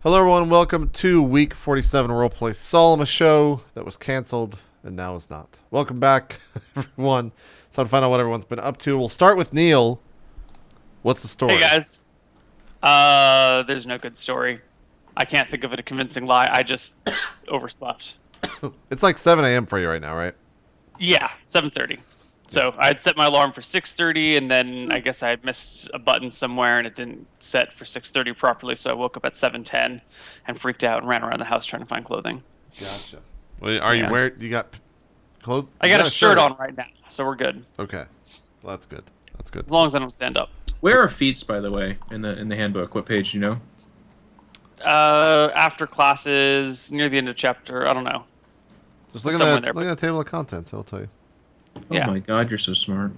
Hello, everyone. Welcome to week 47 RollPlay Solum, a show that was canceled and now is not. Welcome back, everyone. So to find out what everyone's been up to, we'll start with Neal. What's the story? Hey guys. There's no good story. I can't think of a convincing lie. I just overslept. It's like 7 a.m. for you right now, right? Yeah, 7:30. So I had set my alarm for 6:30, and then I guess I had missed a button somewhere, and it didn't set for 6:30 properly. So I woke up at 7:10 and freaked out and ran around the house trying to find clothing. Gotcha. Well, are you wearing? You got clothes? I got a shirt on right now, so we're good. Okay, well, that's good. That's good. As long as I don't stand up. Where are feats, by the way, in the handbook? What page do you know? After classes, near the end of chapter. I don't know. Just look Somewhere at there, the table of contents. It'll tell you. Oh Yeah. my God, you're so smart.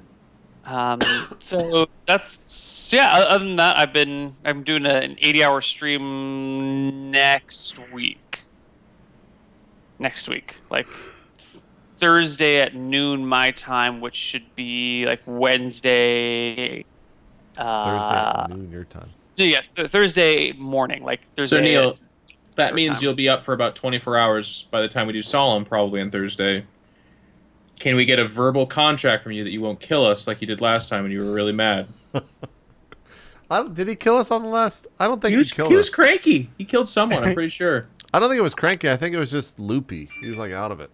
So that's Other than that, I'm doing an 80-hour stream next week. Like Thursday at noon my time, which should be like Wednesday. Thursday at noon your time. Yeah, Thursday morning, like Thursday. So Neal, that means time. you'll be up for about 24 hours by the time we do Solemn, probably on Thursday. Can we get a verbal contract from you that you won't kill us like you did last time when you were really mad? Did he kill us on the last? I don't think He was killed us. cranky. He killed someone, I'm pretty sure. I don't think it was cranky. I think it was just loopy. He was like out of it.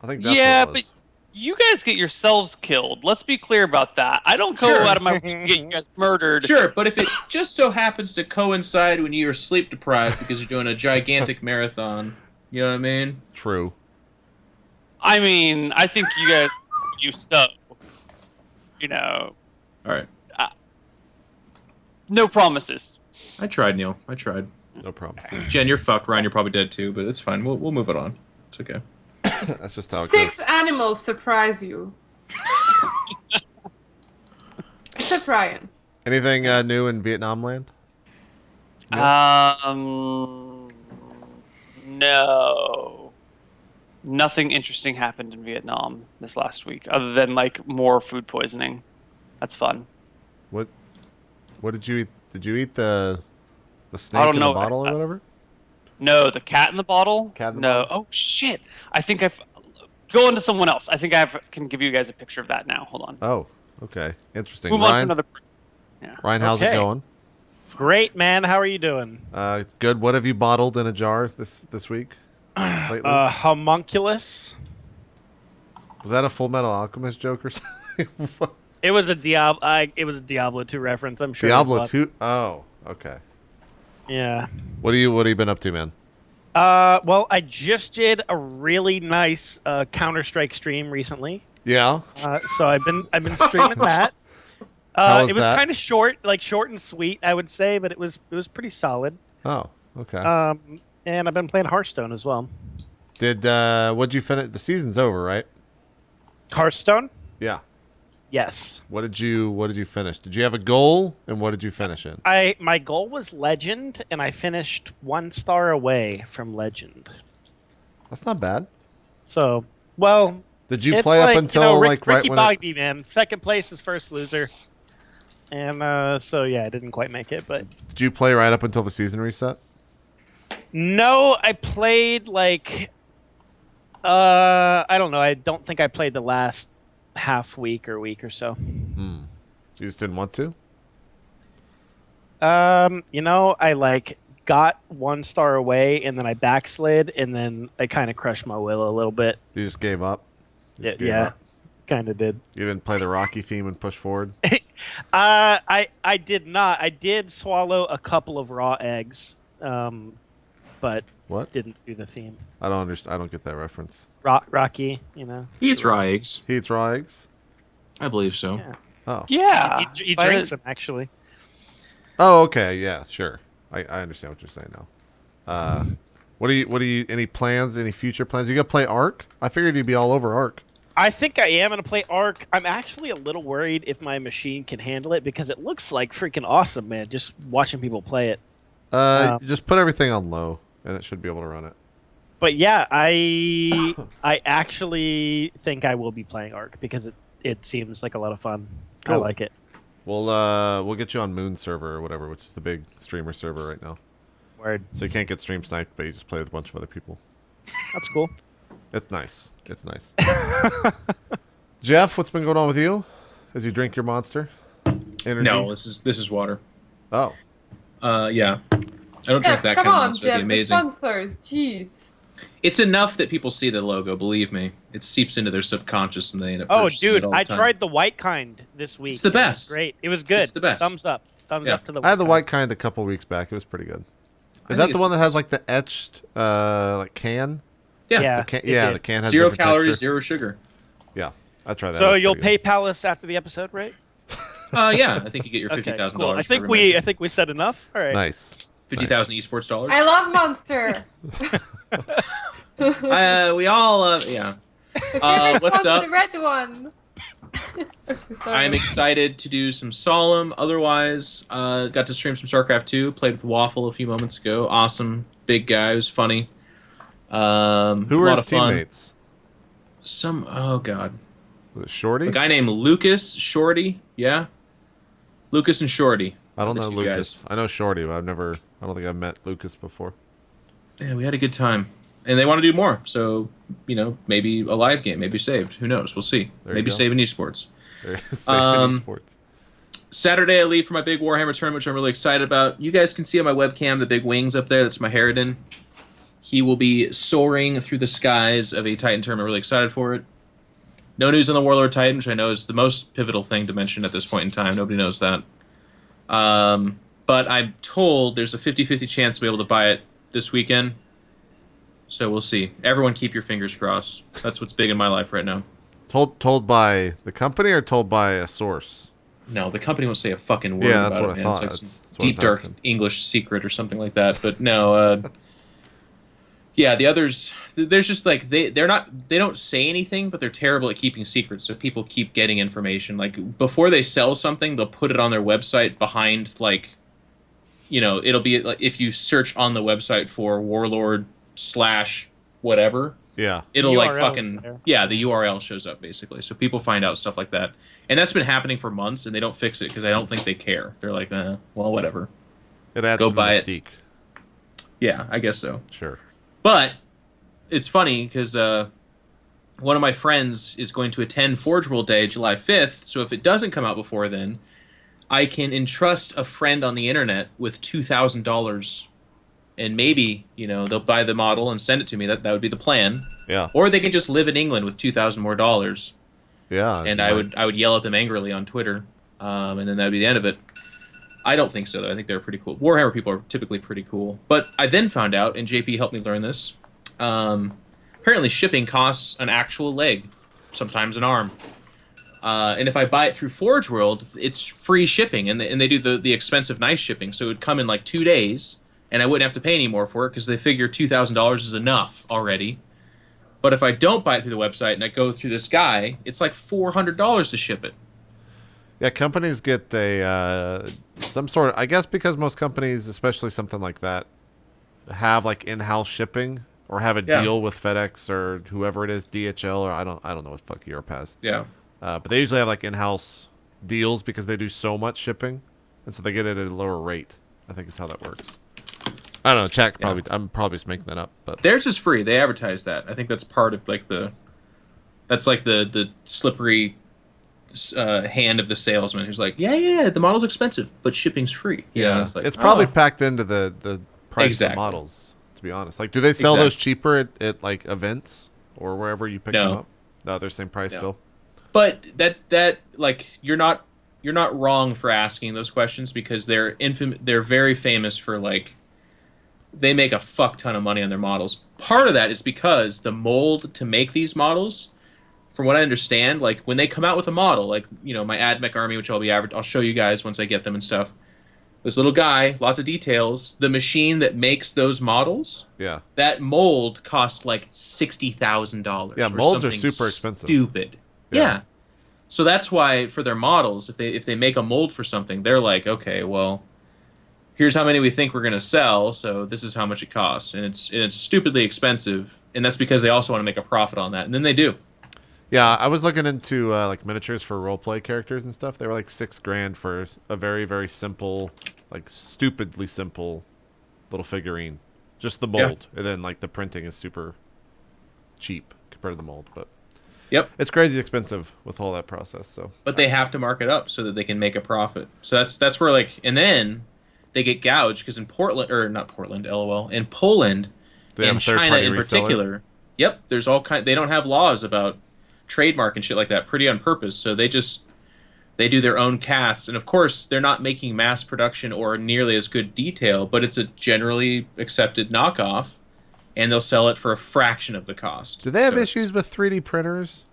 I think that's Yeah, what it was. but you guys get yourselves killed. Let's be clear about that. I don't go Sure. out of my way to get you guys murdered. Sure, but if it just so happens to coincide when you're sleep deprived because you're doing a gigantic marathon, you know what I mean? True. I mean, I think you guys you know, All right. no promises. I tried, Neal. I tried. No problem. Jen, you're fucked. Ryan, you're probably dead too, but it's fine. We'll move it on. It's okay. That's just how it Six goes. animals surprise you. Except Ryan. Anything new in Vietnam land? No. Nothing interesting happened in Vietnam this last week, other than like more food poisoning. That's fun. What did you eat? Did you eat the snake in the bottle or whatever? No, the cat in the bottle. Cat in the no. bottle? Oh shit! I think I've go into someone else. I think can give you guys a picture of that now. Hold on. Oh, okay. Interesting. Move on to Ryan, another person. Yeah. Ryan, how's it Okay. going? Great, man. How are you doing? Good. What have you bottled in a jar this week? Lately? Homunculus. Was that a Full Metal Alchemist joke or something? It was a Diablo 2 reference. I'm sure. Diablo 2? Oh, okay. Yeah. What have you been up to, man? Well, I just did a really nice Counter-Strike stream recently. Yeah. So I've been streaming that. How was it was that? kind of short and sweet, I would say, but it was pretty solid. Oh, okay. And I've been playing Hearthstone as well. What'd you finish? The season's over, right? Hearthstone? Yeah. Yes. What did you finish? Did you have a goal, and what did you finish in? My goal was Legend, and I finished 1 star away from Legend. That's not bad. So, well, Did you it's play up like, until Ricky right when Bogby, man. Second place is first loser. And so yeah, I didn't quite make it, but Did you play right up until the season reset? no, I played like I don't know. I don't think I played the last half week or so. You just didn't want to? I like got 1 star away, and then I backslid, and then I kind of crushed my will a little bit. You just gave up? You just gave Yeah, up? kind of did. You didn't play the Rocky theme and push forward? I did not. I did swallow a couple of raw eggs, but What? didn't do the theme. I don't understand. I don't get that reference. Rocky, you know. He eats raw eggs. He eats raw eggs? I believe so. Yeah. Oh. Yeah. He By drinks the- them actually. Oh, okay. Yeah, sure. I understand what you're saying now. What do you any plans, any future plans? You gonna play Ark? I figured you'd be all over Ark. I think I am gonna play Ark. I'm actually a little worried if my machine can handle it because it looks like freaking awesome, man. Just watching people play it. Just put everything on low, and it should be able to run it. But yeah, I actually think I will be playing Ark because it seems like a lot of fun. I Cool. like it. We'll get you on Moon server or whatever, which is the big streamer server right now. Word. So you can't get stream sniped, but you just play with a bunch of other people. That's cool. It's nice. It's nice. Jeff, what's been going on with you as you drink your Monster Energy? No, this is water. Oh. Yeah. I don't drink that come kind of on, Monster. It'd Jeff, be the amazing. sponsors, jeez. It's enough that people see the logo. Believe me, it seeps into their subconscious, and they end up. Oh, purchasing dude, it all the I time. tried the white kind this week. It's the and it was best. great. It was good. It's the best. Thumbs up. Thumbs Yeah. up to the. I had the kind. white kind a couple weeks back. It was pretty good. I Is think that the it's one that has like the etched like can? Yeah. Yeah. The can, it yeah, did. the can has 0 different calories, texture. 0 sugar. Yeah, I tried that. So It was you'll pretty PayPal us after the episode, right? Yeah, I think you get your Okay, $50,000. cool. I think we said enough. All right. good. Nice. 50,000 esports dollars. I love Monster. We all yeah. What's up? The red one. Sorry. I'm excited to do some Solum. Otherwise, got to stream some StarCraft 2. Played with Waffle a few moments ago. Awesome, big guy. It was funny. Who a were lot his of fun. teammates? Oh god, Was it Shorty? a guy named Lucas Shorty. Yeah, Lucas and Shorty. I don't The know two Lucas. guys. I know Shorty, but I don't think I've met Lucas before. Yeah, we had a good time, and they want to do more. So maybe a live game, maybe saved. Who knows? We'll see. There you Maybe go. saving esports. There is esports. Saturday I leave for my big Warhammer tournament, which I'm really excited about. You guys can see on my webcam the big wings up there. That's my Harridan. He will be soaring through the skies of a Titan tournament. Really excited for it. No news on the Warlord Titan, which I know is the most pivotal thing to mention at this point in time. Nobody knows that. But I'm told there's a 50-50 chance to be able to buy it this weekend. So we'll see. Everyone keep your fingers crossed. That's what's big in my life right now. Told by the company or told by a source? No, the company won't say a fucking word Yeah, that's about what it, I man. thought. It's like some That's what I deep, was dark asking. English secret or something like that. But no, yeah, the others, there's just like, they don't say anything, but they're terrible at keeping secrets, so people keep getting information. Like, before they sell something, they'll put it on their website behind, like, it'll be, like, if you search on the website for Warlord / whatever, Yeah. it'll like URL 's fucking there. yeah, the URL shows up basically, so people find out stuff like that, and that's been happening for months, and they don't fix it because I don't think they care. They're like, well, whatever. It adds Go to the buy it. mystique. Yeah, I guess so. Sure. But it's funny because one of my friends is going to attend Forge World Day July 5th, so if it doesn't come out before then, I can entrust a friend on the internet with $2,000, and maybe they'll buy the model and send it to me. That would be the plan. Yeah. Or they can just live in England with $2,000 more, Yeah. and I would yell at them angrily on Twitter, and then that'd be the end of it. I don't think so, though. I think they're pretty cool. Warhammer people are typically pretty cool. But I then found out, and JP helped me learn this, apparently shipping costs an actual leg, sometimes an arm. And if I buy it through Forge World, it's free shipping, and they do the expensive nice shipping, so it would come in like 2 days, and I wouldn't have to pay any more for it because they figure $2,000 is enough already. But if I don't buy it through the website and I go through this guy, it's like $400 to ship it. Yeah, companies get some sort of, I guess because most companies, especially something like that, have like in-house shipping or have a Yeah. deal with FedEx or whoever it is, DHL, or I don't know what fuck Europe has. Yeah. But they usually have like in-house deals because they do so much shipping, and so they get it at a lower rate. I think is how that works. I don't know. Chat could probably. I'm probably just making that up, but Theirs is free. They advertise that. I think that's part of like that's like the slippery hand of the salesman who's like, yeah, the model's expensive, but shipping's free. It's like, it's probably oh. packed into the price Exactly. of the models. To be honest, like, do they sell those cheaper at like events or wherever you pick No. them up? No, they're same price No. still. But that like you're not wrong for asking those questions because they're very famous for like they make a fuck ton of money on their models. Part of that is because the mold to make these models, from what I understand, like when they come out with a model, like my AdMech army, which I'll show you guys once I get them and stuff. This little guy, lots of details. The machine that makes those models, Yeah, that mold costs like $60,000. Yeah, or molds are something super expensive. Stupid. Yeah. So that's why for their models, if they make a mold for something, they're like, okay, well, here's how many we think we're gonna sell, so this is how much it costs, and it's stupidly expensive, and that's because they also want to make a profit on that, and then they do. yeah. I was looking into like miniatures for roleplay characters and stuff. They were like $6,000 for a very very simple, like stupidly simple little figurine, just the mold, and then like the printing is super cheap compared to the mold, but Yep. it's crazy expensive with all that process. So, But they have to mark it up so that they can make a profit. So that's where like, and then they get gouged because in Portland, or not Portland, LOL, in Poland, they have in a third China party in reseller? particular. Yep, there's all kind. They don't have laws about trademark and shit like that. Pretty on purpose. So they do their own casts, and of course they're not making mass production or nearly as good detail, but it's a generally accepted knockoff, and they'll sell it for a fraction of the cost. Do they have So it's- issues with 3D printers,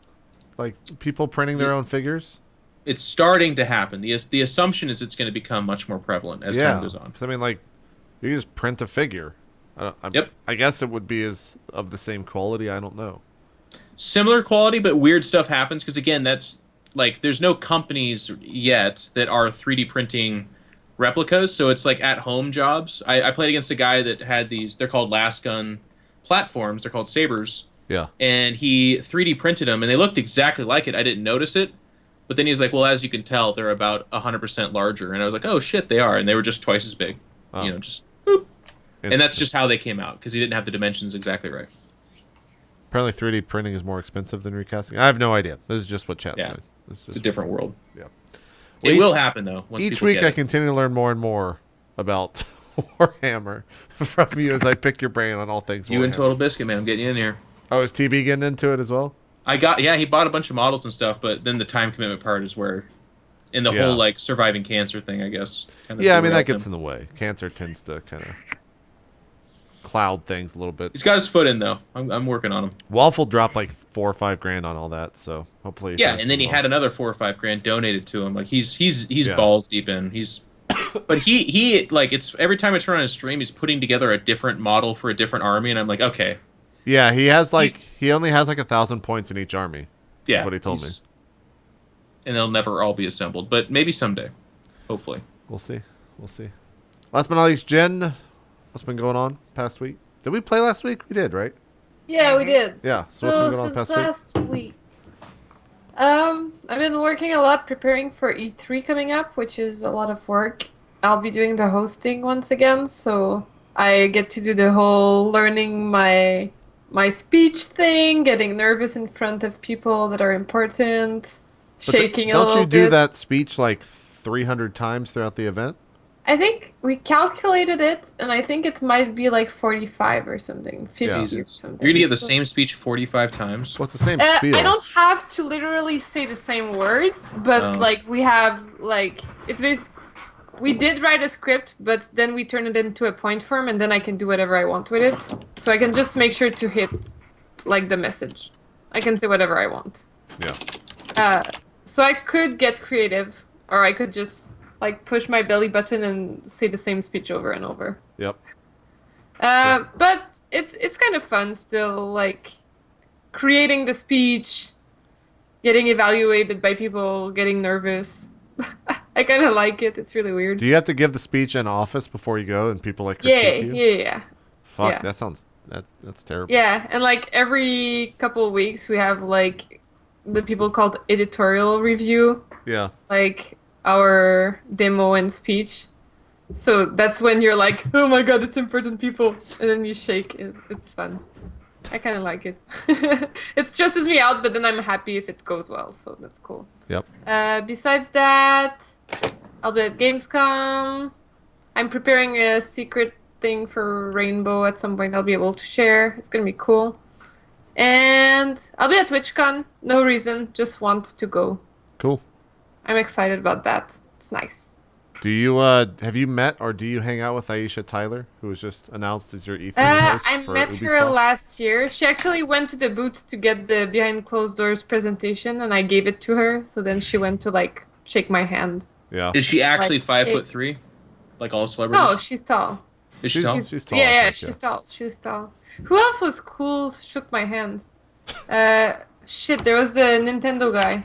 like people printing their own figures? It's starting to happen. The assumption is it's going to become much more prevalent as time goes on. 'Cause, I mean, like you can just print a figure. Yep. I guess it would be as of the same quality. I don't know. Similar quality, but weird stuff happens because again, that's like there's no companies yet that are 3D printing replicas, so it's like at home jobs. I played against a guy that had these. They're called last gun platforms. They're called sabers, Yeah. and he 3D printed them, and they looked exactly like it. I didn't notice it, but then he's like, "Well, as you can tell, they're about 100% larger," and I was like, "Oh shit, they are," and they were just twice as big. Oh. You know, just boop. And that's Interesting. just how they came out because he didn't have the dimensions exactly right. Apparently 3D printing is more expensive than recasting. I have no idea. This is just what chat's Yeah. saying. This is It's just a different world. Yeah. It Each- will happen though. Once Each people week get I it. continue to learn more and more about Warhammer from you as I pick your brain on all things You and Warhammer. Total Biscuit, man. I'm getting you in here. Oh, is TB getting into it as well? He bought a bunch of models and stuff, but then the time commitment part is where, in the Yeah. whole like surviving cancer thing, I guess. Kind of Yeah, I mean that derailed gets him. in the way. Cancer tends to kind of cloud things a little bit. He's got his foot in though. I'm working on him. Waffle dropped like 4 or 5 grand on all that, so hopefully. Yeah, and then he had another 4 or 5 grand donated to him. Like he's Yeah. balls deep in. But he like it's every time I turn on his stream, he's putting together a different model for a different army, and I'm like, okay, Yeah, he has like he only has like 1,000 points in each army. yeah, That's what he told me. And they'll never all be assembled, but maybe someday, hopefully. We'll see. We'll see. Last but not least, Jen, what's been going on past week? Did we play last week? We did, right? Yeah, we did. Yeah. So what's been going on since past week? last week. I've been working a lot preparing for E3 coming up, which is a lot of work. I'll be doing the hosting once again, so I get to do the whole learning my speech thing, getting nervous in front of people that are important, But shaking a don't little you do bit. that speech like 300 times throughout the event? I think we calculated it, and I think it might be like 45 or something, 50 Yeah. or Jesus. something. You're gonna get the So- same speech 45 times. What's the same spiel? I don't have to literally say the same words, but Oh. like we have like it's basically we did write a script, but then we turn it into a point form, and then I can do whatever I want with it. So I can just make sure to hit like the message. I can say whatever I want. Yeah. So I could get creative, or I could just like push my belly button and say the same speech over and over. Yep. But it's kind of fun still, like creating the speech, getting evaluated by people, getting nervous. I kind of like it. It's really weird. Do you have to give the speech in office before you go, and people like Yeah, critique you? yeah. Fuck, yeah. that sounds that's terrible. Yeah, and like every couple of weeks we have like the people called editorial review, Yeah. like our demo and speech. So that's when you're like, oh my god, it's important people, and then you shake. It's fun. I kind of like it. It stresses me out, but then I'm happy if it goes well, so that's cool. Yep. Besides that, I'll be at Gamescom. I'm preparing a secret thing for Rainbow at some point I'll be able to share. It's gonna be cool. And I'll be at TwitchCon. No reason, just want to go. Cool. I'm excited about that. It's nice. Do you have you met or do you hang out with Aisha Tyler, who was just announced as your E3 host I for met her Ubisoft? last year. She actually went to the booth to get the behind closed doors presentation, and I gave it to her. So then she went to like shake my hand. Yeah. Is she actually Like, 5'3", like all celebrities? No, she's tall. Is she tall? She's tall. I Yeah, think, she's tall. She's tall. Who else was cool? Shook my hand. Shit, there was the Nintendo guy.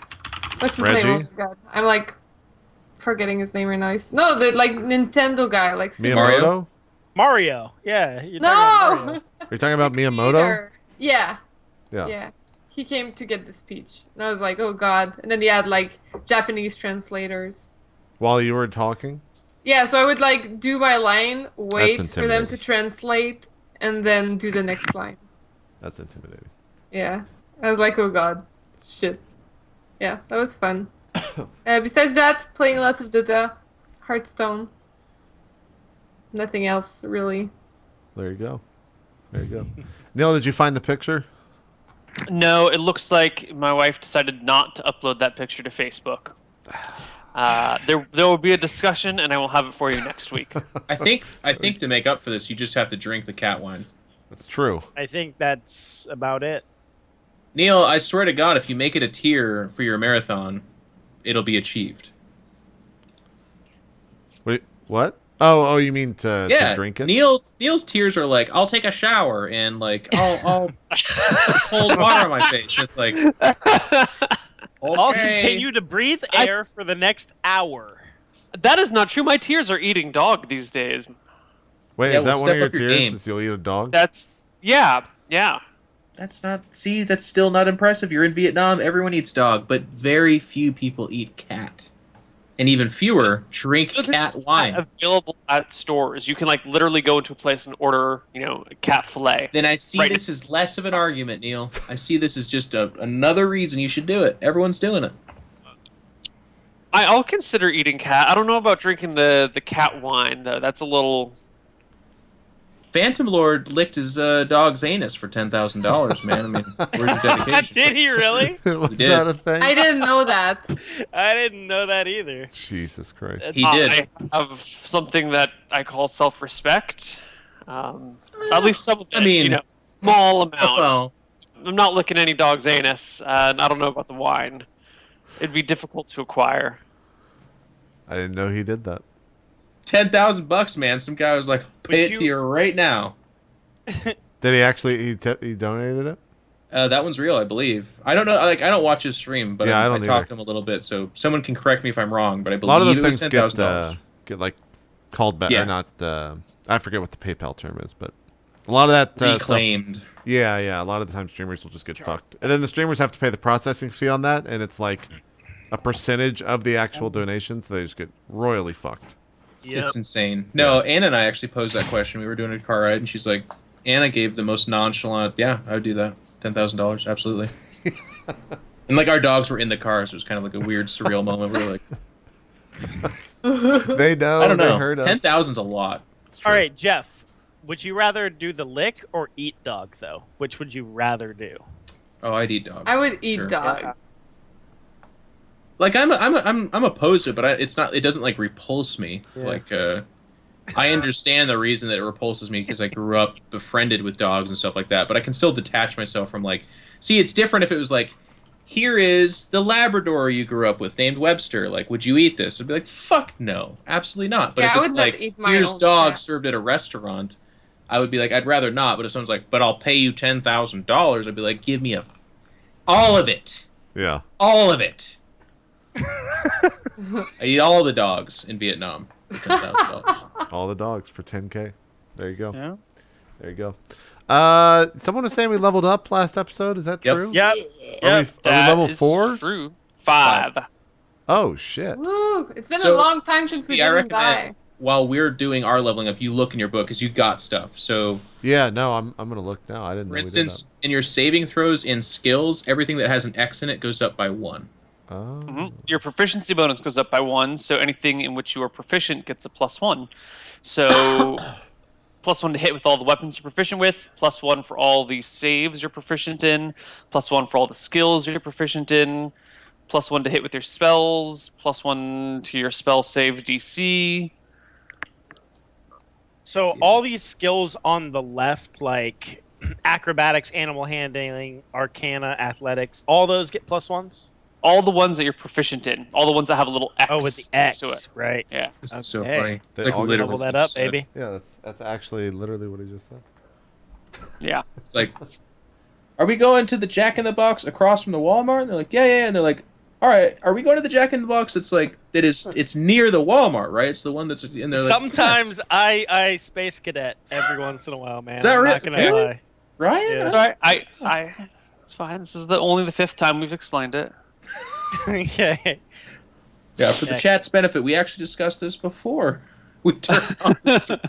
What's his Reggie? name? Oh my god, I'm like forgetting his name right now. No, the like Nintendo guy, like Miyamoto? Mario? Mario. Yeah. You're talking about No. Mario. Are you talking about Miyamoto? Peter. Yeah. Yeah. Yeah. He came to get the speech, and I was like, oh god. And then he had like Japanese translators. While you were talking? Yeah, so I would like do my line, wait for them intimidating. to translate, and then do the next line. That's intimidating. Yeah. I was like, oh god. Shit. Yeah, that was fun. Besides that, playing lots of Dota, Hearthstone. Nothing else, really. There you go. There you go. Neil, did you find the picture? No, it looks like my wife decided not to upload that picture to Facebook. There will be a discussion, and I will have it for you next week. I think to make up for this, you just have to drink the cat wine. That's true. I think that's about it. Neil, I swear to God, if you make it a tier for your marathon, it'll be achieved. Wait, what? Oh, you mean to drink it? Neil's tears are like, I'll take a shower and like I'll put cold water on my face. It's like, okay. I'll continue to breathe air for the next hour. That is not true. My tears are eating dog these days. Wait, Yeah, is that well, one of your step up your tears? game. Is you'll eat a dog? That's yeah. That's not. See, that's still not impressive. You're in Vietnam. Everyone eats dog, but very few people eat cat, and even fewer drink So there's cat wine. available at stores. You can like literally go into a place and order, a cat fillet. Then I see Right. this as less of an argument, Neil. I see this as just another reason you should do it. Everyone's doing it. I'll consider eating cat. I don't know about drinking the cat wine though. That's a little. Phantom Lord licked his dog's anus for $10,000, man. I mean, where's your dedication? Did he really? Was did. that a thing? I didn't know that. I didn't know that either. Jesus Christ. He did. I have something that I call self-respect. At least some of it, I mean- small amount. Well, I'm not licking any dog's anus, and I don't know about the wine. It'd be difficult to acquire. I didn't know he did that. $10,000, man. Some guy was like, pay Would it to you- you right now. Did he actually? He donated it? That one's real, I believe. I don't know. Like, I don't watch his stream, but Yeah, I I don't talked either. to him a little bit, so someone can correct me if I'm wrong. But I A believe lot of those it was things $10,000. get like called back Yeah. or not. I forget what the PayPal term is, but a lot of that stuff. Reclaimed. Yeah. A lot of the time, streamers will just get fucked, and then the streamers have to pay the processing fee on that, and it's like a percentage of the actual donation, so they just get royally fucked. Yep. It's insane. No, Anna and I actually posed that question. We were doing a car ride, and she's like, Anna gave the most nonchalant, yeah, I would do that. $10,000, absolutely. And like our dogs were in the car, so it was kind of like a weird, surreal moment. We were like, They know. I don't know. They heard us. 10,000's a lot. It's true. All right, Jeff. Would you rather do the lick or eat dog though? Which would you rather do? Oh, I'd eat dog. I would eat Sure. dog. Like I'm opposed to it, but it's not. It doesn't like repulse me. Yeah. Like I understand the reason that it repulses me because I grew up befriended with dogs and stuff like that. But I can still detach myself from like. See, it's different if it was like, here is the Labrador you grew up with named Webster. Like, would you eat this? I'd be like, fuck no, absolutely not. But Yeah, if I it's would not like, eat my here's own dog cat. served at a restaurant, I would be like, I'd rather not. But if someone's like, but I'll pay you $10,000, I'd be like, give me all of it, Yeah. all of it. I eat all the dogs in Vietnam for $10,000. All the dogs for 10K. There you go. Yeah. There you go. Someone was saying we leveled up last episode. Is that Yep. true? Yep. Are we That level is 4? True. 5. Oh shit. Woo! It's been So, a long time since we I didn't die. recommend while we're doing our leveling up, you look in your book because you got stuff. So, Yeah. No, I'm gonna look now. I didn't. for know instance, in your saving throws in skills, everything that has an X in it goes up by 1. we did that. Oh. Your proficiency bonus goes up by 1, so anything in which you are proficient gets a +1. So, +1 to hit with all the weapons you're proficient with, +1 for all the saves you're proficient in, +1 for all the skills you're proficient in, +1 to hit with your spells, +1 to your spell save DC. So all these skills on the left, like acrobatics, animal handling, arcana, athletics, all those get +1s? All the ones that you're proficient in, all the ones that have a little X Oh, with the next X, to it. right? Yeah. This is so Okay. funny. They It's like all get literally Level that what you up, said. baby. Yeah. That's actually literally what he just said. Yeah. It's like, are we going to the Jack in the Box across from the Walmart? And they're like, yeah. And they're like, all right, are we going to the Jack in the Box? It's like it's near the Walmart, right? It's the one that's in there. Like, Sometimes yes. I space cadet every once in a while, man. Is that I'm real? not gonna Really? lie. Ryan. Yeah. That's all right. It's fine. This is only the 5th time we've explained it. Okay. Yeah, for the chat's benefit, we actually discussed this before we turned on the stream.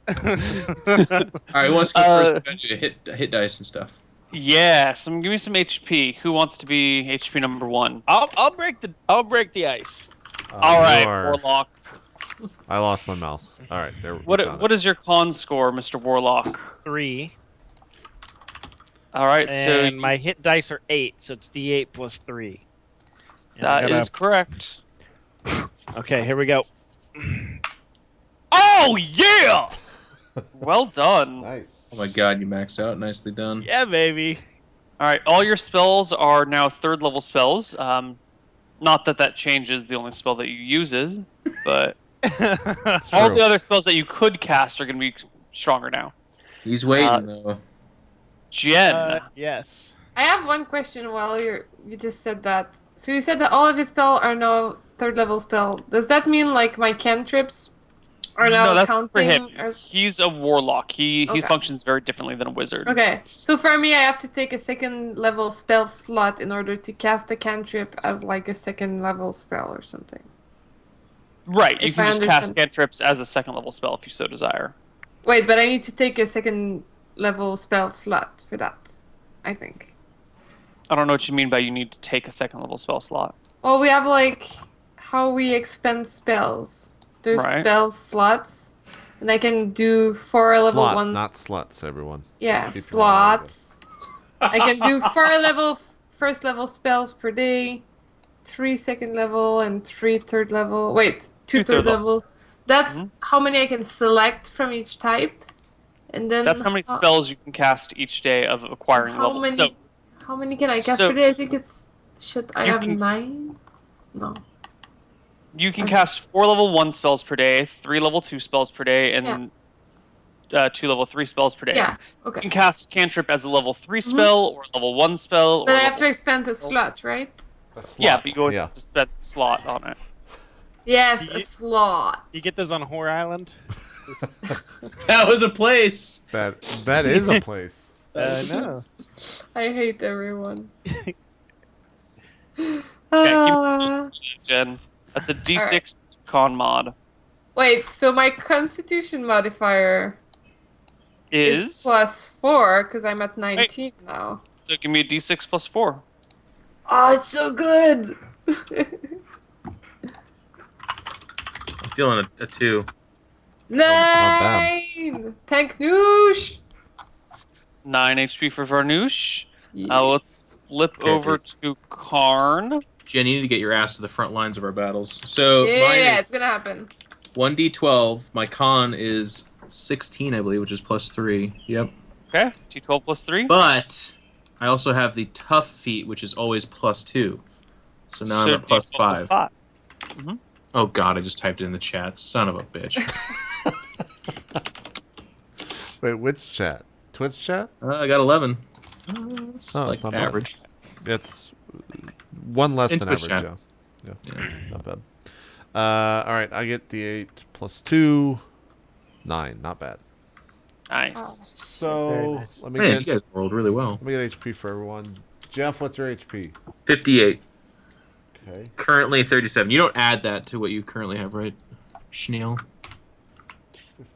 All right, who wants to go first? Hit dice and stuff. Yeah, give me some HP. Who wants to be HP number 1? I'll break the ice. All right, Warlock. I lost my mouse. All right, there. What is your con score, Mr. Warlock? 3. All right, and my hit dice are 8, so it's D8 plus 3. That is correct. Okay, here we go. Oh yeah! Well done. Nice. Oh my god, you maxed out. Nicely done. Yeah, baby. All right, all your spells are now 3rd level spells. Not that changes the only spell that you uses, but all the other spells that you could cast are going to be stronger now. He's waiting though. Jen. Yes. I have one question while you just said that. So you said that all of his spells are now 3rd level spell. Does that mean like my cantrips are now no, that's counting? for him. He's a warlock. He functions very differently than a wizard. Okay, so for me, I have to take a 2nd level spell slot in order to cast a cantrip as like a 2nd level spell or something. Right, you can just cast cantrips as a 2nd level spell if you so desire. Wait, but I need to take a 2nd level spell slot for that, I think. I don't know what you mean by you need to take a 2nd level spell slot. Well, we have like how we expend spells. There's spell slots, and I can do 4 level slots, 1. not sluts, everyone. Yeah, slots. I can do 4 level 1st level spells per day, 3 2nd level, and 3 3rd level. Wait, 2 3rd level. That's how many I can select from each type, and then that's how many spells you can cast each day of acquiring level. How many can I cast per day? I think it's I have 9. No. You can cast 4 level 1 spells per day, 3 level 2 spells per day, and 2 level 3 spells per day. Yeah, okay. You can cast cantrip as a level 3 spell or a level 1 spell. But I have to expend a slot, right? A slot. Yeah, but you always have to spend a slot on it. Yes, a slot. You get those on Whore Island? That was a place. That is a place. No. I hate everyone. Jen. That's a D6 con mod. Wait, so my Constitution modifier is +4 because I'm at 19 now. So give me a D6 plus 4. Oh, it's so good. I'm feeling a 2. 9. Tank noosh. 9 HP for Varnoosh. Yeah. Let's flip over to Karn. Jen, you need to get your ass to the front lines of our battles. So yeah, it's gonna happen. 1d12. My con is 16, I believe, which is +3. Yep. Okay, D12 plus 3. But I also have the tough feat, which is always +2. So now I'm at +5. Oh god, I just typed it in the chat. Son of a bitch. Wait, which chat? Twitch chat? I got 11. It's like not average. Bad. It's 1 less than Twitch average, chat. yeah. Not bad. All right, I get the 8 plus 2. 9, not bad. Nice. So nice. let me Man, get. you guys rolled really well. Let me get HP for everyone. Jeff, what's your HP? 58. Okay. Currently 37. You don't add that to what you currently have, right, Schneal?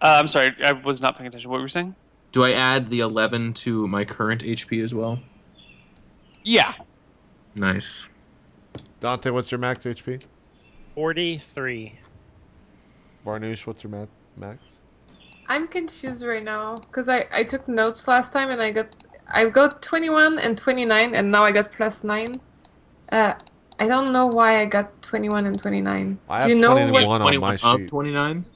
I'm sorry, I was not paying attention. What were you saying? Do I add the 11 to my current HP as well? Yeah. Nice. Dante, what's your max HP? 43. Varnoosh, what's your max? I'm confused right now because I took notes last time and I got 21 and 29 and now I got +9. I don't know why I got 21 and 29. I have you know 21 what? on my sheet. 29?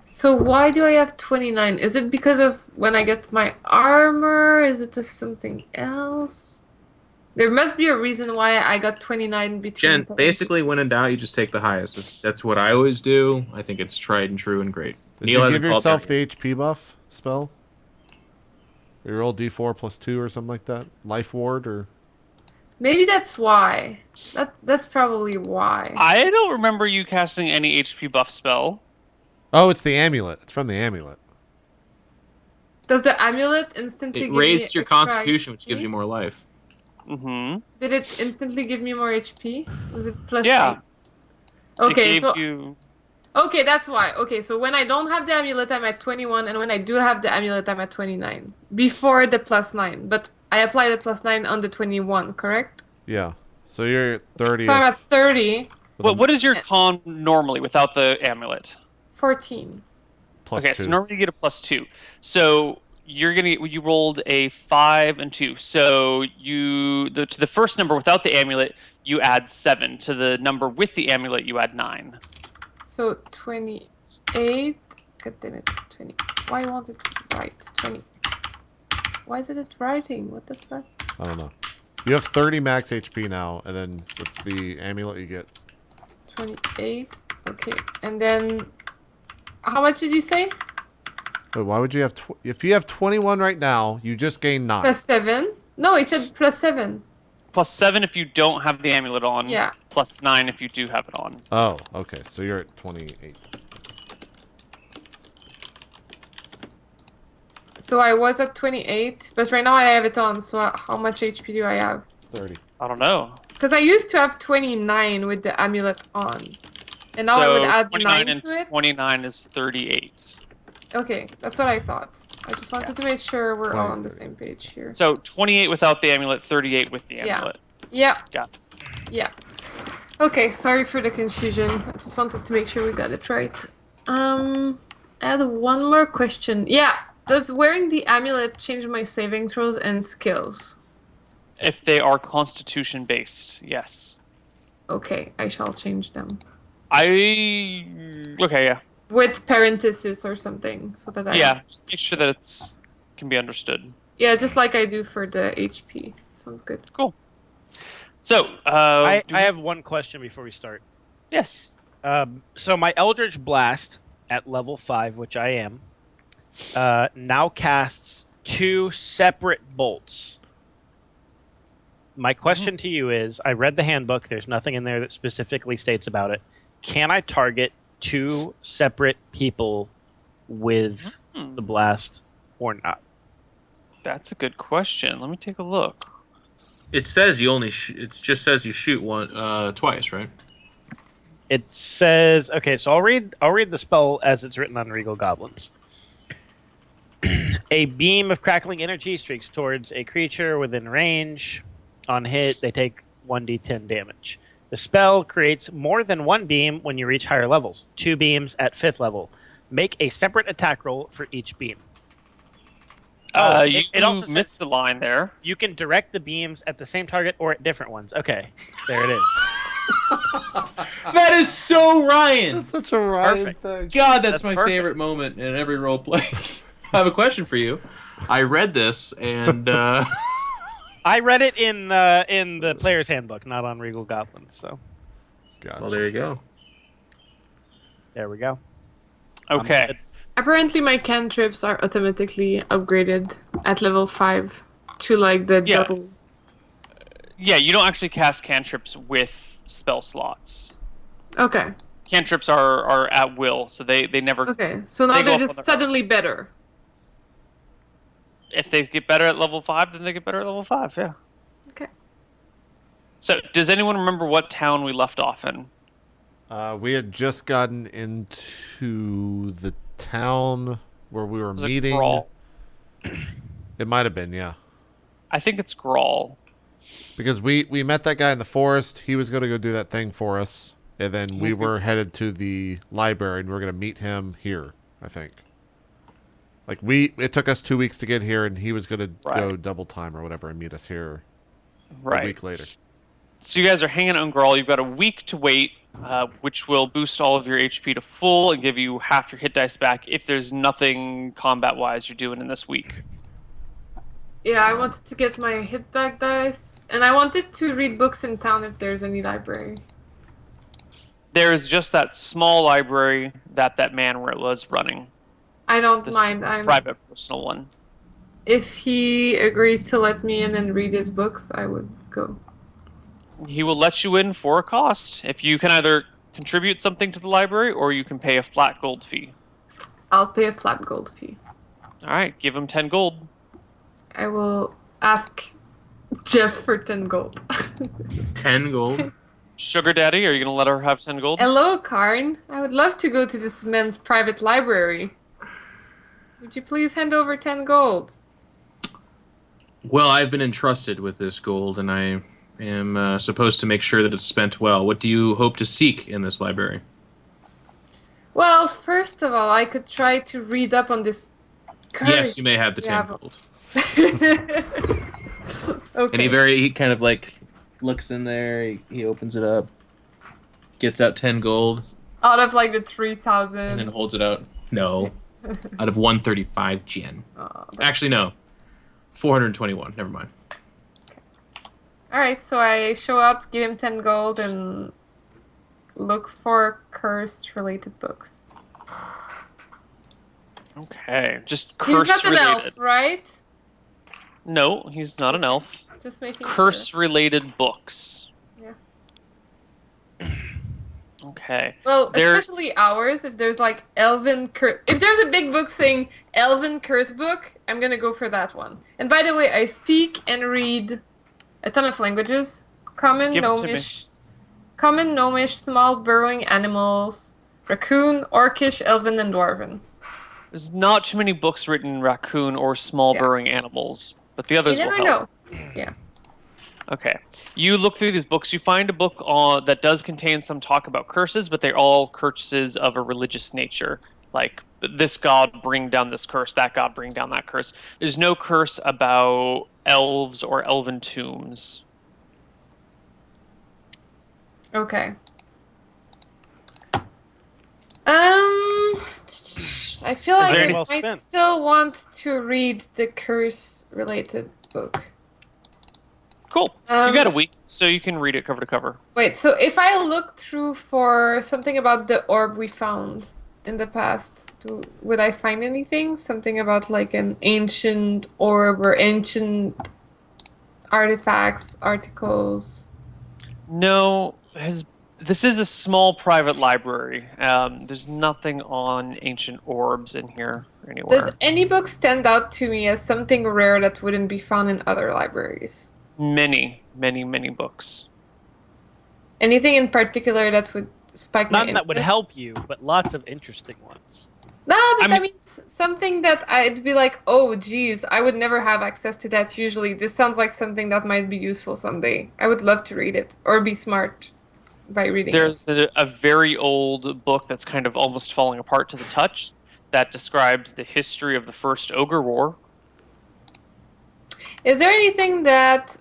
So why do I have 29? Is it because of when I get my armor? Is it of something else? There must be a reason why I got 29 between. Jen, basically, when in doubt, you just take the highest. That's what I always do. I think it's tried and true and great. Did you give yourself the HP buff spell? You roll D4 plus 2 or something like that? Life ward or? Maybe that's why. That's probably why. I don't remember you casting any HP buff spell. Oh, it's the amulet. It's from the amulet. Does the amulet instantly It raises your extra constitution, which HP? gives you more life. Mm-hmm. Did it instantly give me more HP? Was it +8? Yeah. Okay, it gave so you. okay, that's why. Okay, so when I don't have the amulet, I'm at 21, and when I do have the amulet, I'm at 29 before the +9. But I apply the +9 on the 21, correct? Yeah. So you're at 30. So I'm at 30, What is your con normally without the amulet? 14. plus Okay, 2? so normally you get a +2. So you rolled a 5 and 2. So to the first number without the amulet, you add 7. To the number with the amulet, you add 9. So 28. God damn it. 20. Why won't it write? 20. Why isn't it writing? What the fuck? I don't know. You have 30 max HP now, and then with the amulet you get 28. Okay, and then how much did you say? Wait, why would you have... if you have 21 right now, you just gain 9. +7? No, he said +7. +7 if you don't have the amulet on. Yeah. +9 if you do have it on. Oh, okay. So you're at 28. So I was at 28, but right now I have it on, so how much HP do I have? 30. I don't know. Because I used to have 29 with the amulet on. And now I would add 29 9 and to it? 29 is 38. Okay, that's what I thought. I just wanted to make sure we're all on the 30. same page here. So 28 without the amulet, 38 with the amulet. Yeah. Got it. Yeah. Okay, sorry for the confusion. I just wanted to make sure we got it right. I had one more question. Yeah, does wearing the amulet change my saving throws and skills? If they are constitution based, yes. Okay, I shall change them. Okay, yeah. With parentheses or something, so that I... Yeah, just make sure that it's can be understood. Yeah, just like I do for the HP. Sounds good. Cool. So, I have one question before we start. yes. So my Eldritch Blast at level 5, which I am, now casts 2 separate bolts. My question to you is, I read the handbook, there's nothing in there that specifically states about it. Can I target 2 separate people with the blast or not? That's a good question. Let me take a look. It says you only. It just says you shoot twice, right? It says, okay, so I'll read the spell as it's written on Regal Goblins. A beam of crackling energy streaks towards a creature within range. On hit, they take 1d10 damage. The spell creates more than 1 beam when you reach higher levels. 2 beams at 5th level. Make a separate attack roll for each beam. You also missed says a line there. you can direct the beams at the same target or at different ones. Okay, there it is. That is so Ryan. That's such a Ryan Perfect. thing. God, that's That's my perfect. favorite moment in every role play. I have a question for you. I read this and I read it in the player's handbook, not on Regal Goblins. So Gotcha. well, there you go. there we go. Okay. good. Apparently my cantrips are automatically upgraded at level 5 to like the Yeah. double. Yeah, you don't actually cast cantrips with spell slots. Okay. Cantrips are at will, so they never. Okay, so now They go they're up on just their own. suddenly better. If they get better at level 5, then they get better at level 5. Yeah. Okay. So, does anyone remember what town we left off in? We had just gotten into the town where we were Was it meeting. Grawl? It might have been, yeah. I think it's Grawl. Because we met that guy in the forest. He was going to go do that thing for us. And then we Was he- were headed to the library, and we were going to meet him here, I think. Like, it took us 2 weeks to get here, and he was going to go Right. double time or whatever and meet us here a Right. week later. So you guys are hanging on Grawl. You've got a week to wait, which will boost all of your HP to full and give you half your hit dice back if there's nothing combat-wise you're doing in this week. Yeah, I wanted to get my hit back dice, and I wanted to read books in town if there's any library. There's just that small library that man was running. I don't This mind. private personal one. If he agrees to let me in and read his books, I would go. He will let you in for a cost. If you can either contribute something to the library or you can pay a flat gold fee. I'll pay a flat gold fee. All right, give him 10 gold. I will ask Jeff for 10 gold. 10 gold. Sugar Daddy, are you going to let her have 10 gold? Hello, Karn. I would love to go to this man's private library. Would you please hand over 10 gold? Well, I've been entrusted with this gold, and I am supposed to make sure that it's spent well. What do you hope to seek in this library? Well, first of all, I could try to read up on this curse. Yes, you may have the 10 Yeah. gold. Okay. And he kind of like looks in there, he opens it up, gets out 10 gold, Out of like the 3,000. and then holds it out. No. Out of 135 gen. Oh, Actually, no. 421. Never mind. Alright, so I show up, give him 10 gold, and look for curse-related books. Okay, just He's not curse an related. elf, right? No, he's not an elf. Just making Curse sure. related books. Yeah. Okay. Well, There- especially ours, if there's like Elven curse... If there's a big book saying Elven curse book, I'm gonna go for that one. And by the way, I speak and read a ton of languages. Common, Give it to me. Gnomish, small burrowing animals, Raccoon, Orcish, Elven, and Dwarven. There's not too many books written in raccoon or small Yeah. burrowing animals, but the You others will never help. know. Yeah. Okay. You look through these books. You find a book that does contain some talk about curses, but they're all curses of a religious nature. Like, this god bring down this curse, that god bring down that curse. There's no curse about elves or elven tombs. Okay. I feel Is like there I any- Well might spent. still want to read the curse-related book. Cool. You Um, got a week, so you can read it cover to cover. Wait, so if I look through for something about the orb we found in the past, would I find anything? Something about like an ancient orb or ancient artifacts, articles? No, this is a small private library. There's nothing on ancient orbs in here anywhere. Does any book stand out to me as something rare that wouldn't be found in other libraries? Many, many, many books. Anything in particular that would spike my None that would interest? help you, but lots of interesting ones. No, but I I mean something that I'd be like, oh, geez, I would never have access to that usually. This sounds like something that might be useful someday. I would love to read it or be smart by reading it. There's a very old book that's kind of almost falling apart to the touch that describes the history of the First Ogre War. Is there anything that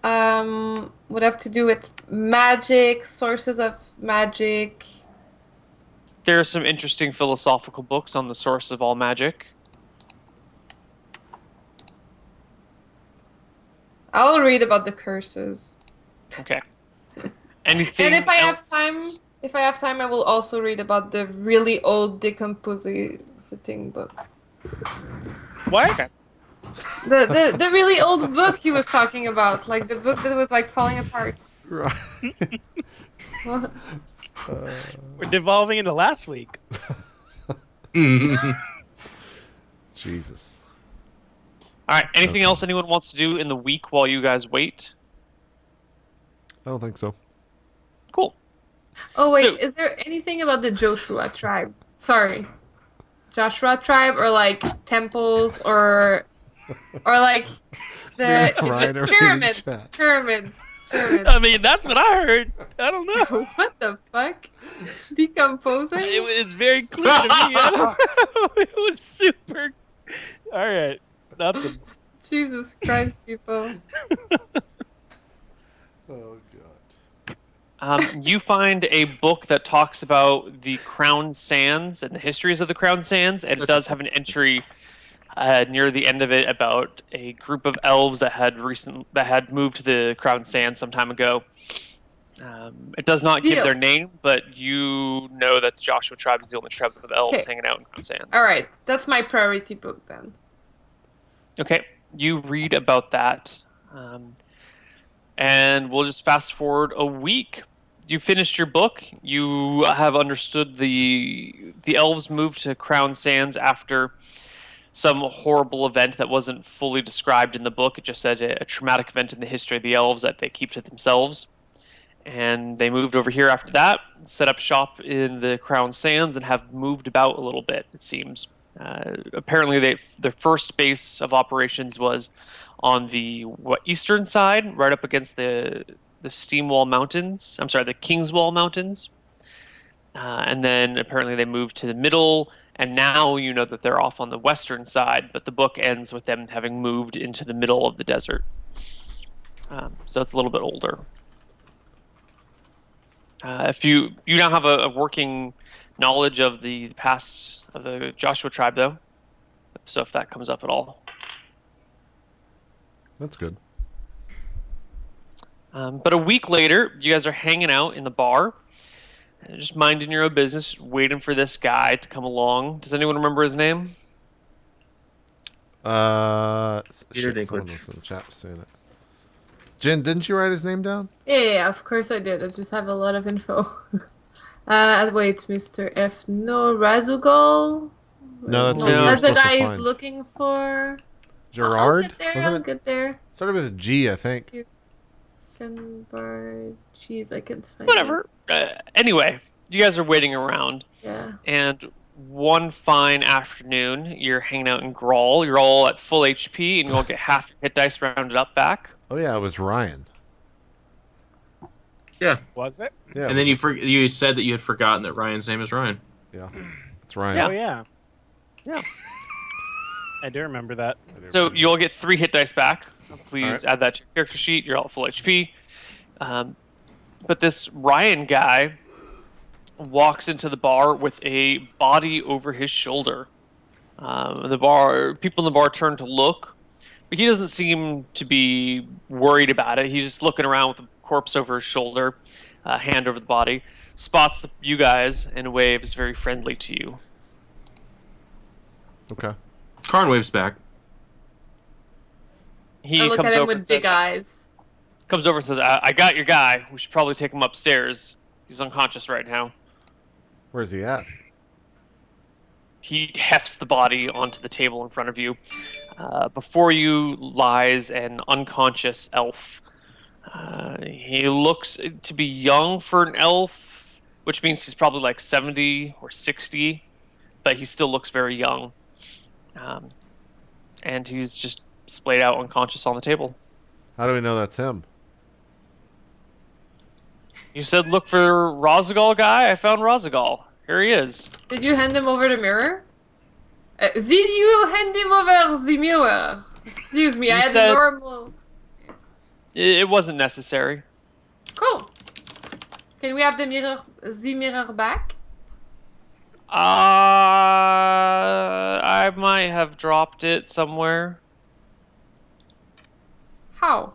would have to do with magic, sources of magic? There are some interesting philosophical books on the source of all magic. I'll read about the curses. Okay. Anything And if I else? have time, I will also read about the really old decomposing book. What? Okay. The really old book he was talking about, like the book that was like falling apart. Right. What? We're devolving into last week. Jesus. All right. Anything else anyone wants to do in the week while you guys wait? I don't think so. Cool. Oh wait, So- is there anything about the Joshua tribe? Sorry, Joshua tribe, or like temples, or like the Right, or pyramids, chat. pyramids. I mean, that's what I heard. I don't know. What the fuck? Decomposing? It's very clear to me. I don't know. It was super. All right, nothing. Jesus Christ, people. Oh god. You find a book that talks about the Crown Sands and the histories of the Crown Sands, and it does have an entry near the end of it about a group of elves that had moved to the Crown Sands some time ago. It does not give Deal. their name, but you know that the Joshua tribe is the only tribe of elves Okay. hanging out in Crown Sands. All right, that's my priority book then. Okay, you read about that, and we'll just fast forward a week. You finished your book. You have understood the elves moved to Crown Sands after some horrible event that wasn't fully described in the book. It just said a traumatic event in the history of the elves that they keep to themselves. And they moved over here after that, set up shop in the Crown Sands, and have moved about a little bit, it seems. Apparently, their first base of operations was on the eastern side, right up against the Steamwall Mountains. I'm sorry, the Kingswall Mountains. And then apparently they moved to the middle, and now you know that they're off on the western side, but the book ends with them having moved into the middle of the desert. So it's a little bit older. If you now have a working knowledge of the past of the Joshua tribe, though, so if that comes up at all. That's good. But a week later, you guys are hanging out in the bar, just minding your own business, waiting for this guy to come along. Does anyone remember his name? Peter Someone Dinklage. was in the chat saying it. Jen, didn't you write his name down? Yeah, of course I did. I just have a lot of info. Wait, Mr. F. No, Razugol? No, that's No, who we were That's the supposed guy to he's find. looking for. Gerard? I'll get there, Wasn't I'll it? get there. Started with a G, I think. Finbar. Jeez, I can't find Whatever. Anyway, you guys are waiting around, it. Yeah. and one fine afternoon, you're hanging out in Grawl. You're all at full HP, and you'll get half your hit dice rounded up back. Oh yeah, it was Ryan. Yeah. Was it? Yeah. And then you said that you had forgotten that Ryan's name is Ryan. Yeah. It's Ryan. Yeah. Oh yeah. Yeah. I do remember that. So you all get 3 hit dice back. Please Alright. add that to your character sheet. You're all at full HP. But this Ryan guy walks into the bar with a body over his shoulder. People in the bar turn to look, but he doesn't seem to be worried about it. He's just looking around with the corpse over his shoulder, hand over the body, spots you guys and waves very friendly to you. Okay. Karn waves back. He I look comes at him over and with big says, eyes. comes over and says, I got your guy. We should probably take him upstairs. He's unconscious right now. Where's he at? He hefts the body onto the table in front of you. Before you lies an unconscious elf. He looks to be young for an elf, which means he's probably like 70 or 60, but he still looks very young. And he's just splayed out unconscious on the table. How do we know that's him? You said look for Rozagal guy? I found Rozagal. Here he is. Did you hand him over the mirror? Did you hand him over the mirror? Excuse me, You I had said- a normal... It wasn't necessary. Cool. Can we have the mirror back? I might have dropped it somewhere. How?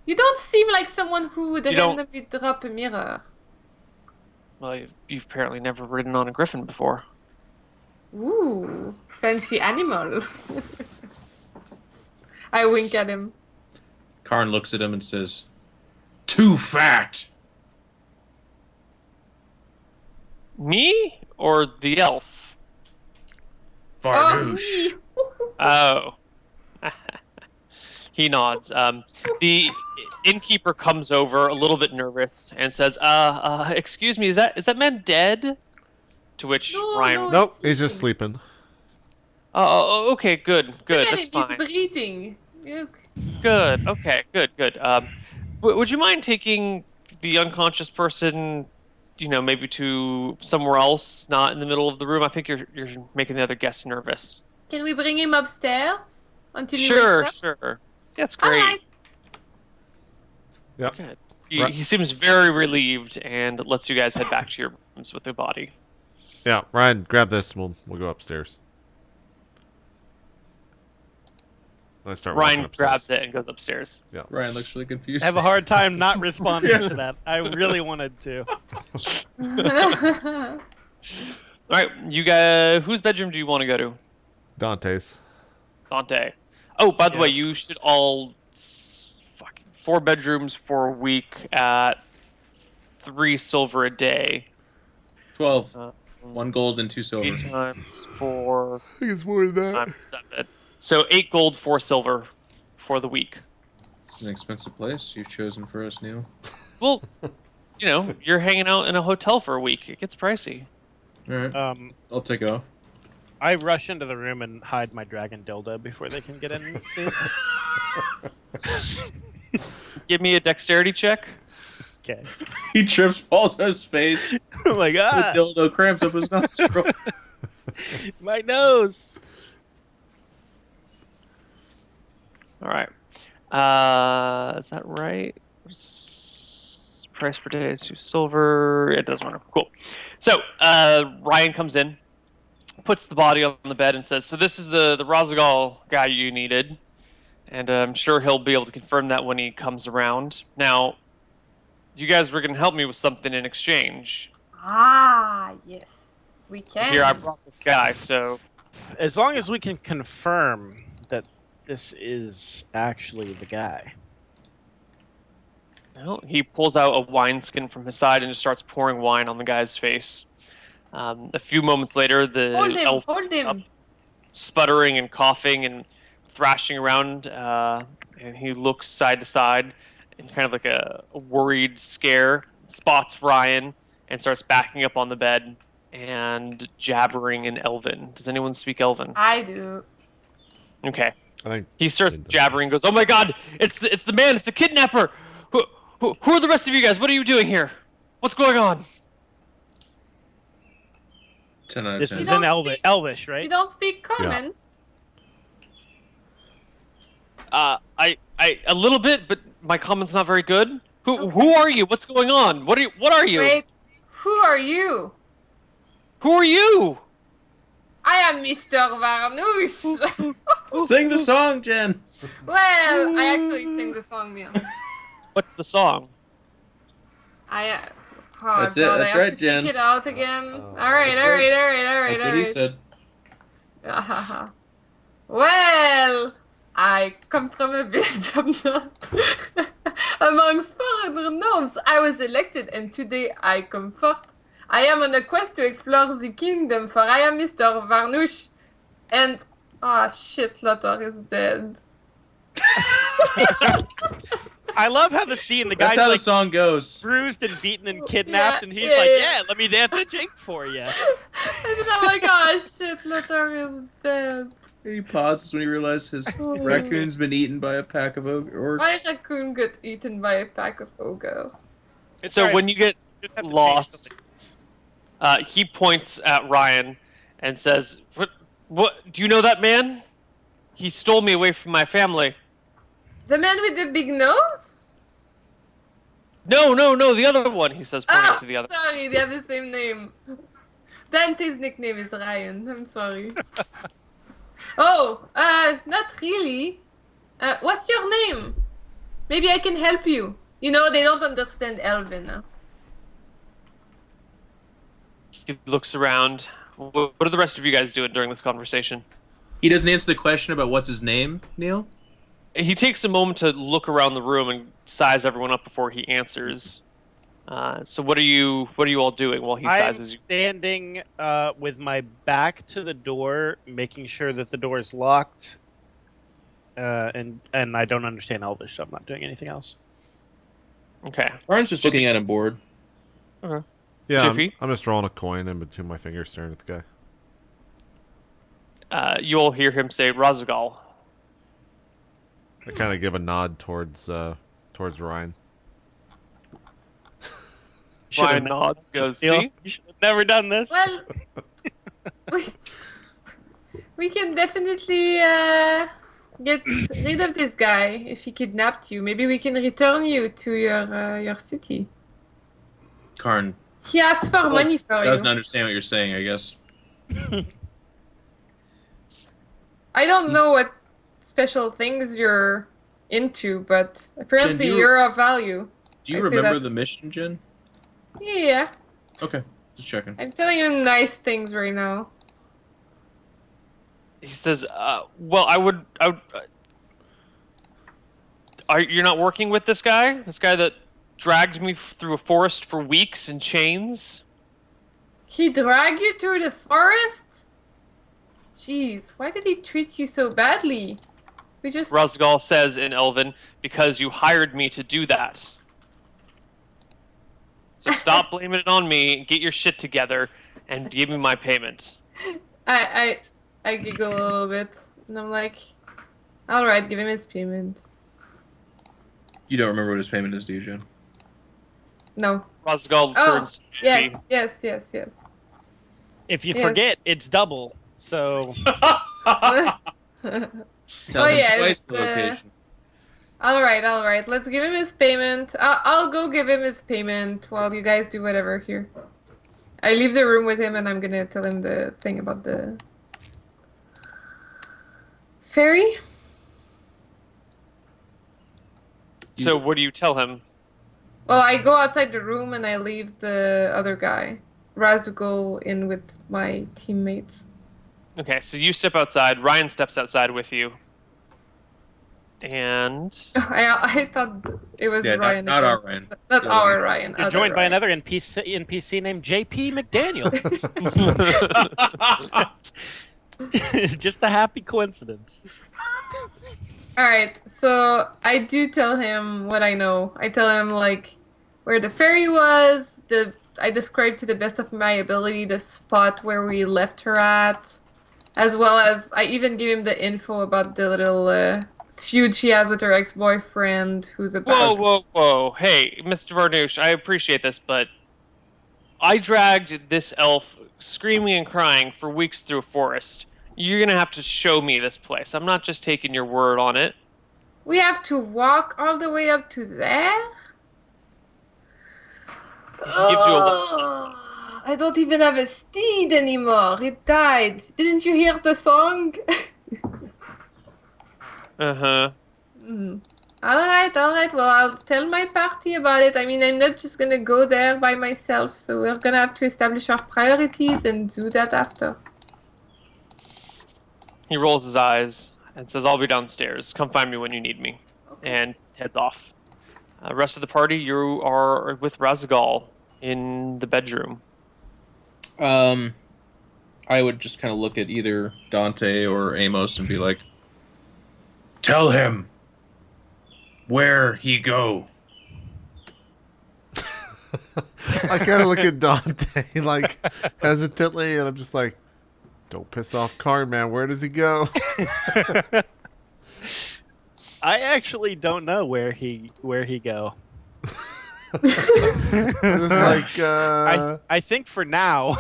You don't seem like someone who would You don't- randomly drop a mirror. Well, you've apparently never ridden on a griffin before. Ooh, fancy animal. I wink at him. Karn looks at him and says, "Too fat." Me or the elf? Farnoosh. me. Oh. He nods. The innkeeper comes over a little bit nervous and says, excuse me, is that man dead? To which No, Ryan, no. Nope, he's just sleeping. oh, okay, good, Look that's at him, fine. he's breathing. Look. Good, okay, good. Would you mind taking the unconscious person, maybe to somewhere else, not in the middle of the room? I think you're making the other guests nervous. Can we bring him upstairs until he Sure, wakes up? sure. That's great. Alright. Yep. Good. Right. He seems very relieved and lets you guys head back to your rooms with the body. Yeah, Ryan, grab this and we'll go upstairs. I start walking Ryan upstairs. grabs it and goes upstairs. Ryan looks really confused. I have a hard time not responding to that. I really wanted to. All right, you guys. Whose bedroom do you want to go to? Dante's. Dante. Oh, by the Yeah. way, you should all 4 bedrooms for a week at 3 silver a day. 12. Uh, 1 gold and 2 silver. 8 times 4 I think it's more than that. times 7. So 8 gold, 4 silver for the week. It's an expensive place you've chosen for us, Neil. Well, you're hanging out in a hotel for a week. It gets pricey. All right. I'll take it off. I rush into the room and hide my dragon dildo before they can get in and see. Give me a dexterity check. Okay. He trips, falls on his face. Oh my god! The dildo cramps up his nostril. My nose. All right. Is that right? Price per day is 2 silver. It doesn't matter. Cool. So Ryan comes in, puts the body on the bed, and says, "So this is the Rozagal guy you needed, and I'm sure he'll be able to confirm that when he comes around. Now, you guys were going to help me with something in exchange. Ah, yes. We can. Here, I brought this guy, so..." As long as we can confirm that this is actually the guy. Well, he pulls out a wineskin from his side and just starts pouring wine on the guy's face. A few moments later, the elf Hold him. up, sputtering and coughing and thrashing around, and he looks side to side in kind of like a worried scare, spots Ryan, and starts backing up on the bed and jabbering in Elven. Does anyone speak Elven? I do. Okay. I think He starts jabbering, goes, "Oh my god, it's the man, it's the kidnapper! Who are the rest of you guys? What are you doing here? What's going on?" 10 out of This 10. is don't an speak- Elvish, You right? don't speak common. I a little bit, but my comment's not very good. Who are you? What's going on? What are you? Wait, who are you? Who are you? I am Mr. Varnouche. Sing the song, Jen. Well, I actually sing the song, Neil. What's the song? Oh, That's it. God, That's I have right, to Jen. Take it out again. Oh, all right. That's what he said. Ahaha. Well, I come from a village of North. Amongst foreigner gnomes, I was elected, and today I come forth. I am on a quest to explore the kingdom, for I am Mr. Varnouche. And, shit, Lothar is dead. I love how the scene, the That's guy's how the like song goes. bruised and beaten and kidnapped, Yeah, and he's yeah, like, yeah. "Yeah, let me dance a jig for you." And then I'm like, oh shit, Lothar is dead. He pauses when he realizes his raccoon's been eaten by a pack of orcs. My raccoon got eaten by a pack of ogres. It's So alright, when you get just have to change lost, he points at Ryan and says, "What? Do you know that man? He stole me away from my family." The man with the big nose? No, the other one. He says, pointing to the other. Sorry, they have the same name. Dante's nickname is Ryan. I'm sorry. Not really. What's your name? Maybe I can help you. You know, they don't understand Elven. Huh? He looks around. What are the rest of you guys doing during this conversation? He doesn't answer the question about what's his name, Neil? He takes a moment to look around the room and size everyone up before he answers. So what are you all doing while he I'm sizes you? standing with my back to the door, making sure that the door is locked. And I don't understand Elvish, so I'm not doing anything else. Okay. Ryan's just looking at him bored. Okay. Yeah, JP? I'm just rolling a coin in between my fingers, staring at the guy. You all hear him say, "Rozagal." I kind of give a nod towards Ryan. Ryan nods, goes, "See? You should have never done this. Well, we can definitely get rid of this guy if he kidnapped you. Maybe we can return you to your city. Karn He asked for money for doesn't you. understand what you're saying, I guess. I don't know what special things you're into, but apparently Jen, you're of value. Do you I say remember that- the mission, Jen? Yeah, Okay, just checking. I'm telling you nice things right now. He says, "Well, I would you're not working with this guy? This guy that dragged me through a forest for weeks in chains?" He dragged you through the forest? Jeez, why did he treat you so badly? We just. Rosgal says in Elven, because you hired me to do that. So stop blaming it on me, get your shit together, and give me my payment. I giggle a little bit, and I'm like, all right, give him his payment. You don't remember what his payment is, do you, Jen? No. Rosgal Oh, turns to JP. yes. If you Yes. forget, it's double. So Tell him yeah, twice it's, the location. all right. Let's give him his payment. I'll go give him his payment while you guys do whatever here. I leave the room with him, and I'm gonna tell him the thing about the ferry. So what do you tell him? Well, I go outside the room and I leave the other guy, Raz, to go in with my teammates. Okay, so you step outside. Ryan steps outside with you. And I thought it was Yeah, Ryan. not again. our Ryan. Not The our other Ryan. you're other joined by Ryan. another NPC named JP McDaniel. Just a happy coincidence. All right, so I do tell him what I know. I tell him like where the ferry was. I described to the best of my ability the spot where we left her at, as well as I even give him the info about the little feud she has with her ex-boyfriend, who's about. whoa. Hey, Mr. Varnouche, I appreciate this, but I dragged this elf screaming and crying for weeks through a forest. You're gonna have to show me this place. I'm not just taking your word on it. We have to walk all the way up to there? He gives you a I don't even have a steed anymore. It died. Didn't you hear the song? Uh-huh. All right. Well, I'll tell my party about it. I mean, I'm not just gonna go there by myself, so we're gonna have to establish our priorities and do that after. He rolls his eyes and says, I'll be downstairs. Come find me when you need me. Okay. And heads off. Rest of the party, you are with Razagal in the bedroom. I would just kind of look at either Dante or Amos and be like, tell him where he go. I kind of look at Dante like hesitantly, and I'm just like, "Don't piss off Karn, man. Where does he go?" I actually don't know where he go. It was like, I think for now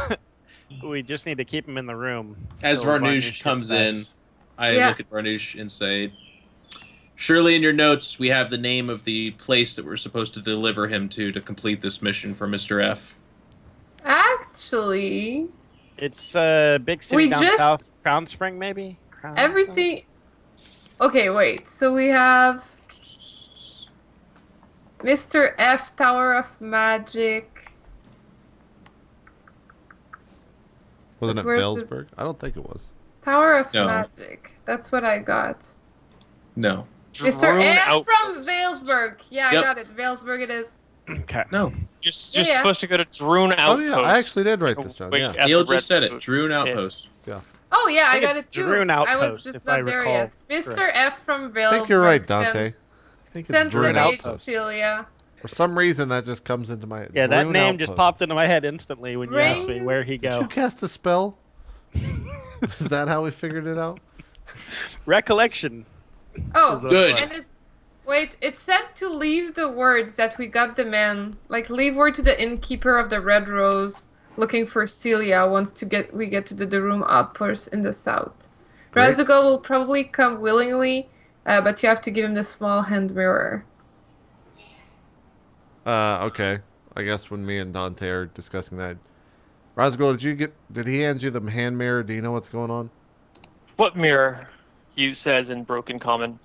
we just need to keep him in the room. As till Varnouche comes gets in, back. I Yeah. look at Varnouche and say, surely in your notes we have the name of the place that we're supposed to deliver him to complete this mission for Mr. F. Actually, It's a big city We down just- south, Crown Spring maybe. Crown everything. Okay, wait. So we have Mr. F, Tower of Magic. wasn't it where's Valesburg? I don't think it was. Tower of No. Magic. That's what I got. No. Mr. Drone F from outpost. Valesburg. Yeah, Yep. I got it. Valesburg it is. Okay. No. You're Yeah. supposed to go to Droon Oh Outpost. yeah, I actually did write this down. Wait Yeah. at Neil the red just said it. boots. Droon Yeah. Outpost. Oh yeah, I think got it's it too. Druin I was Outpost, just if I not there recall yet. Mr. correctly. F from Valesburg. I think you're right, sent- Dante. I think it's Sent the Druin mage Outpost. Celia. For some reason, that just comes into my head. Yeah, that Druin name just Outpost. popped into my head instantly when you asked me Ring. where he Did you go. cast a spell? Is that how we figured it out? Recollection. Oh, Is what Good. it was. and it's wait. It said to leave the words that we got the man. Like leave word to the innkeeper of the Red Rose, looking for Celia. Once we get to the Darum outpost in the south. Great. Razugal will probably come willingly, but you have to give him the small hand mirror. Okay. I guess when me and Dante are discussing that, Razgul, did he hand you the hand mirror? Do you know what's going on? What mirror? He says in broken common.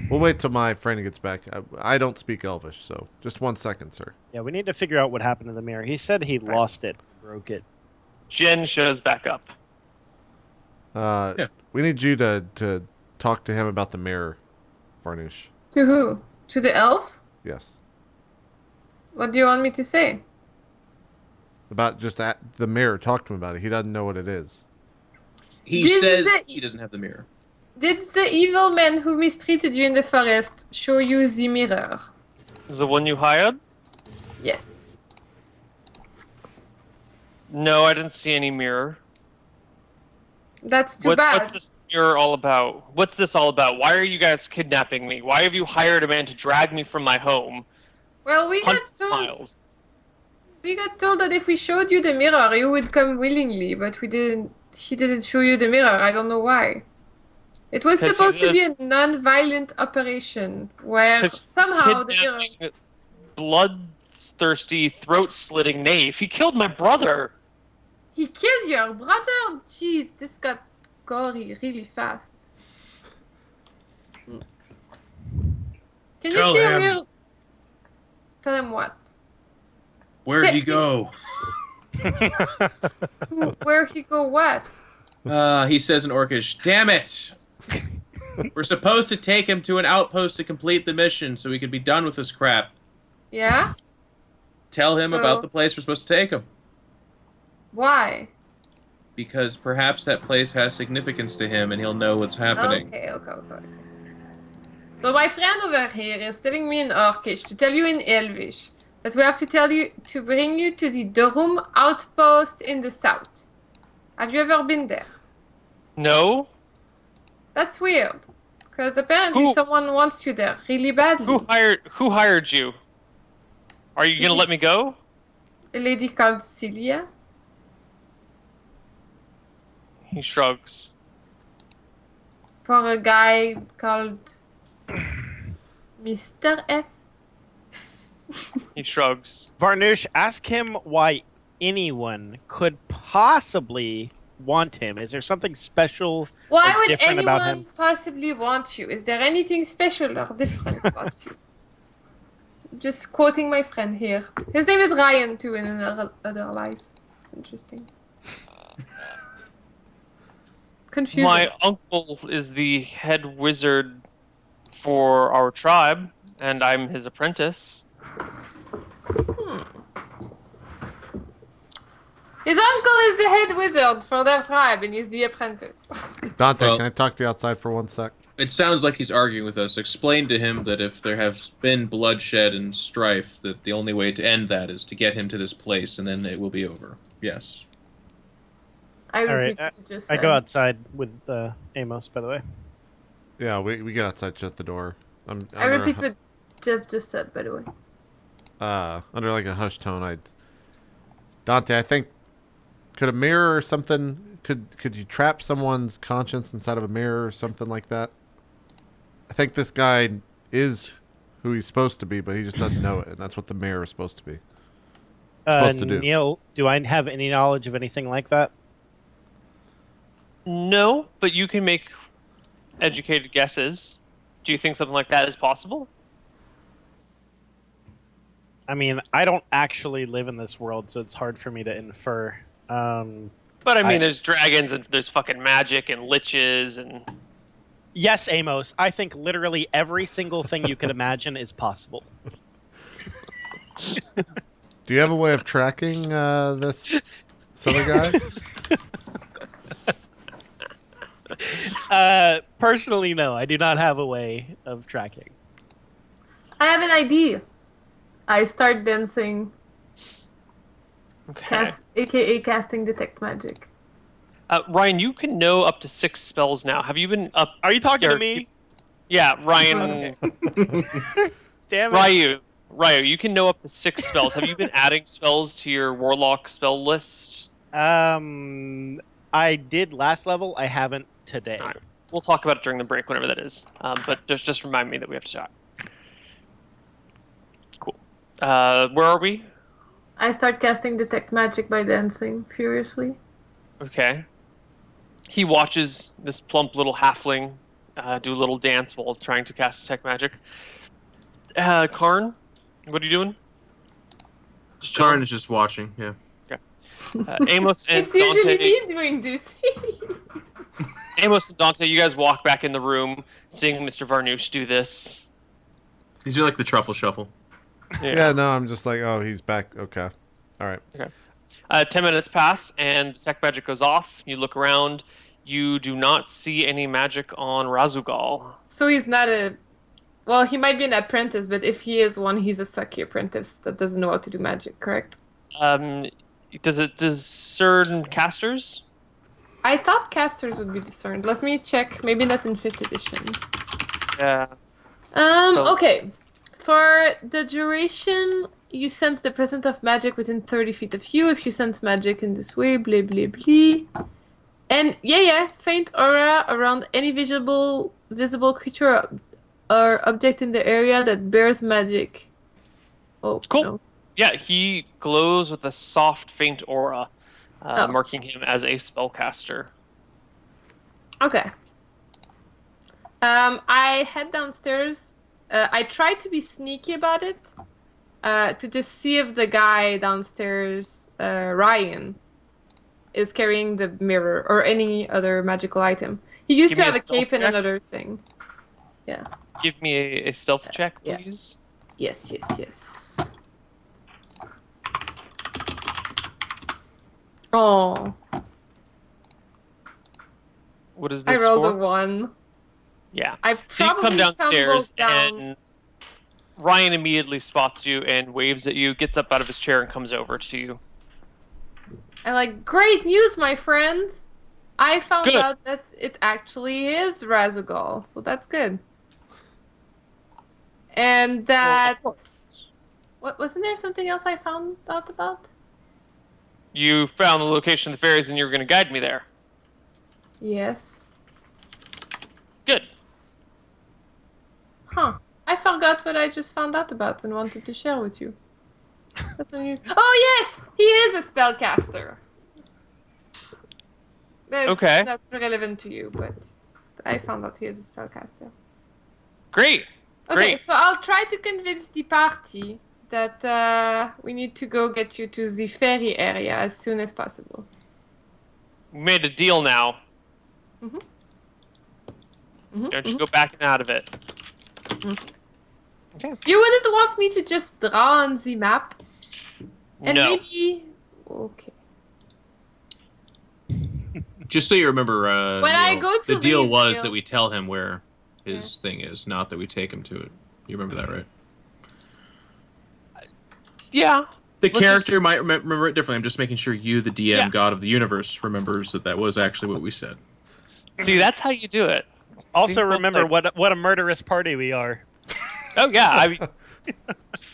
We'll wait till my friend gets back. I don't speak Elvish, so just 1 second, sir. Yeah, we need to figure out what happened to the mirror. He said he lost it, broke it. Jen shows back up. Yeah. We need you to talk to him about the mirror, Varnouche. To who? To the elf? Yes. What do you want me to say? About just the mirror. Talk to him about it. He doesn't know what it is. He This is says it. he doesn't have the mirror. Did the evil man who mistreated you in the forest show you the mirror? The one you hired? Yes. No, I didn't see any mirror. That's too bad. What's this mirror all about? What's this all about? Why are you guys kidnapping me? Why have you hired a man to drag me from my home? Well, we got Hundreds of miles. told that if we showed you the mirror, you would come willingly, but we didn't. He didn't show you the mirror. I don't know why. It was 'Cause supposed he's to be a non-violent operation where 'Cause somehow the mirror. Kidnapping, bloodthirsty, throat-slitting knave. He killed my brother. He killed your brother? Jeez, this got gory really fast. Can Tell you see him. where... Tell him what? Where'd he go? Where he go what? He says in Orcish, "Damn it! We're supposed to take him to an outpost to complete the mission so we could be done with this crap. Yeah? Tell him So- about the place we're supposed to take him. Why? Because perhaps that place has significance to him and he'll know what's happening." Okay. So my friend over here is telling me in Orcish to tell you in Elvish that we have to bring you to the Dorum outpost in the south. Have you ever been there? No? That's weird. Because apparently Who- someone wants you there really badly. Who hired you? Are you gonna let me go? A lady called Celia. He shrugs. For a guy called Mr. F. He shrugs. Varnoosh, ask him why anyone could possibly want him. Is there something special Why or would different about anyone him? possibly want you? Is there anything special or different about you? Just quoting my friend here. His name is Ryan too in another life. It's interesting. Confusing. My uncle is the head wizard for our tribe, and I'm his apprentice. His uncle is the head wizard for their tribe and he's the apprentice. Dante, Well- can I talk to you outside for 1 sec? It sounds like he's arguing with us. Explain to him that if there has been bloodshed and strife, that the only way to end that is to get him to this place, and then it will be over. Yes. I All right, repeat what you just I said. go outside with Amos, by the way. Yeah, we get outside, shut the door. I'm I under repeat what Jeff just said, by the way. under like a hushed tone. Dante, I think, could a mirror or something, could you trap someone's conscience inside of a mirror or something like that? I think this guy is who he's supposed to be, but he just doesn't know it, and that's what the mirror is supposed to be. Supposed to do. Neil, do I have any knowledge of anything like that? No, but you can make educated guesses. Do you think something like that is possible? I mean, I don't actually live in this world, so it's hard for me to infer. But I mean, there's dragons and there's fucking magic and liches and Yes, Amos, I think literally every single thing you could imagine is possible. Do you have a way of tracking this other guy? Personally, no, I do not have a way of tracking. I have an idea. I start dancing, okay. aka casting detect magic. Ryan, you can know up to 6 spells now. Have you been up? Are you talking to Or- me? Yeah, Ryan. Damn it. Ryu, you can know up to 6 spells. Have you been adding spells to your warlock spell list? I did last level. I haven't today. Alright. We'll talk about it during the break, whenever that is. But just remind me that we have to shot. Cool. Where are we? I start casting detect magic by dancing furiously. Okay. He watches this plump little halfling do a little dance while trying to cast detect magic. Karn, what are you doing? Just chilling? Karn is just watching, yeah. Amos and It's usually Dante. me doing this. Amos and Dante, you guys walk back in the room, seeing Mr. Varnoosh do this. These are like the truffle shuffle. Yeah, no, I'm just like, oh, he's back. Okay. All right. 10 minutes pass, and detect magic goes off. You look around. You do not see any magic on Razugal. So he's not a. Well, he might be an apprentice, but if he is one, he's a sucky apprentice that doesn't know how to do magic, correct? Does it discern casters? I thought casters would be discerned. Let me check. Maybe not in 5th edition. Yeah. So- Okay. For the duration, you sense the presence of magic within 30 feet of you. If you sense magic in this way, blah, blah, blah. And faint aura around any visible creature or object in the area that bears magic. Oh, Cool. no. Yeah, he glows with a soft, faint aura, Oh. marking him as a spellcaster. Okay. I head downstairs. I try to be sneaky about it, to just see if the guy downstairs, Ryan, is carrying the mirror or any other magical item. He used Give to me have a a cape stealth and check. another thing. Give me a stealth check, yeah. please. Yes. Oh, What is I this rolled a for? 1. Yeah. I So you come probably downstairs, stumbled down. and Ryan immediately spots you and waves at you, gets up out of his chair, and comes over to you. I'm like, great news, my friend! I found Good. out that it actually is Razugal, so that's good. And that... Well, of course. What, wasn't there something else I found out about? You found the location of the fairies, and you were going to guide me there. Yes. Good. Huh. I forgot what I just found out about and wanted to share with you. That's when you... Oh, yes! He is a spellcaster! That's Okay. not relevant to you, but I found out he is a spellcaster. Great. Okay, Great. so I'll try to convince the party that we need to go get you to the ferry area as soon as possible. We made a deal now. Mhm, Don't you go backing out of it. You wouldn't want me to just draw on the map? And No. maybe... Okay. Just so you remember, When I Neil, go to the deal leave, was Neil- that we tell him where his thing is, not that we take him to it. You remember that, right? Yeah. The Let's character might remember it differently. I'm just making sure you, the DM, Yeah. God of the Universe, remembers that was actually what we said. See, that's how you do it. Also, See, remember like- what a murderous party we are. Oh yeah, I mean,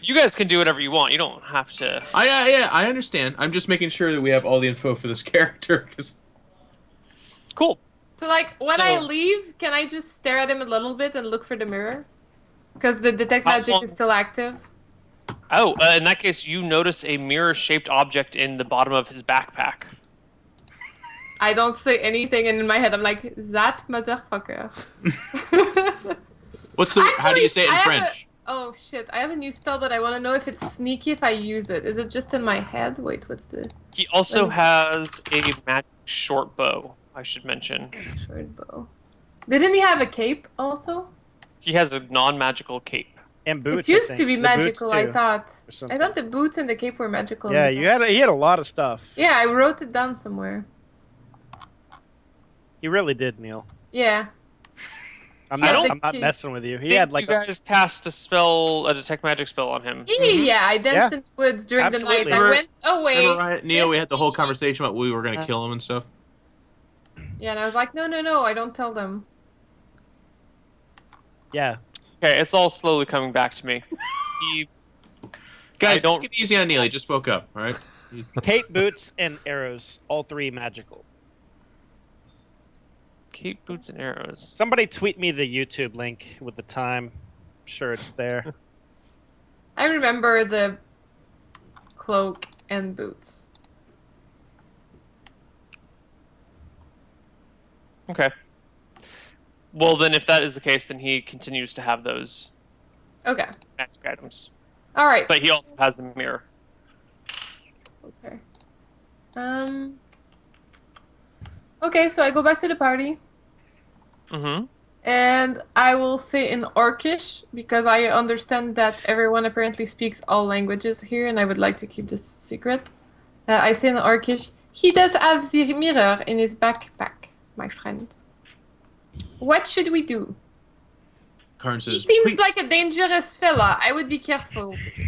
you guys can do whatever you want. You don't have to. I understand. I'm just making sure that we have all the info for this character. 'Cause Cool. So, like, when I So- leave, can I just stare at him a little bit and look for the mirror? Because the detect How magic long- is still active. Oh, in that case, you notice a mirror-shaped object in the bottom of his backpack. I don't say anything, and in my head, I'm like, that motherfucker. what's the? how do you say it in I have French? Oh shit, I have a new spell, but I want to know if it's sneaky if I use it. Is it just in my head? Wait, what's the He also Let me- has a magic short bow. I should mention. short bow? Didn't he have a cape also? He has a non-magical cape. And boots. It I used think. to be The boots, magical, I too, thought. or I something. thought the boots and the cape were magical. Yeah, he had a lot of stuff. Yeah, I wrote it down somewhere. You really did, Neil. Yeah. I'm I not, don't I'm not think- messing with you. He Think had like you guys cast a detect magic spell on him. Yeah, I danced in the woods during the Absolutely. night. I went away. Remember, Ryan, Neil, we had the whole missed- conversation about we were going to kill him and stuff. Yeah, and I was like, no, I don't tell them. yeah. Okay, it's all slowly coming back to me. He, Guys, don't- take it easy on Neil. He just woke up, all right? Cape, boots, and arrows, all three magical. cape, boots, and arrows. Somebody tweet me the YouTube link with the time. I'm sure it's there. I remember the cloak and boots. Okay. Well, then, if that is the case, then he continues to have those Okay. magic items. All right. But he also has a mirror. Okay. Okay, so I go back to the party, Mm-hmm. and I will say in Orcish, because I understand that everyone apparently speaks all languages here, and I would like to keep this secret. I say in Orcish, he does have the mirror in his backpack. my friend. What should we do? Karn He says, seems "Please-" like a dangerous fella. I would be careful with it.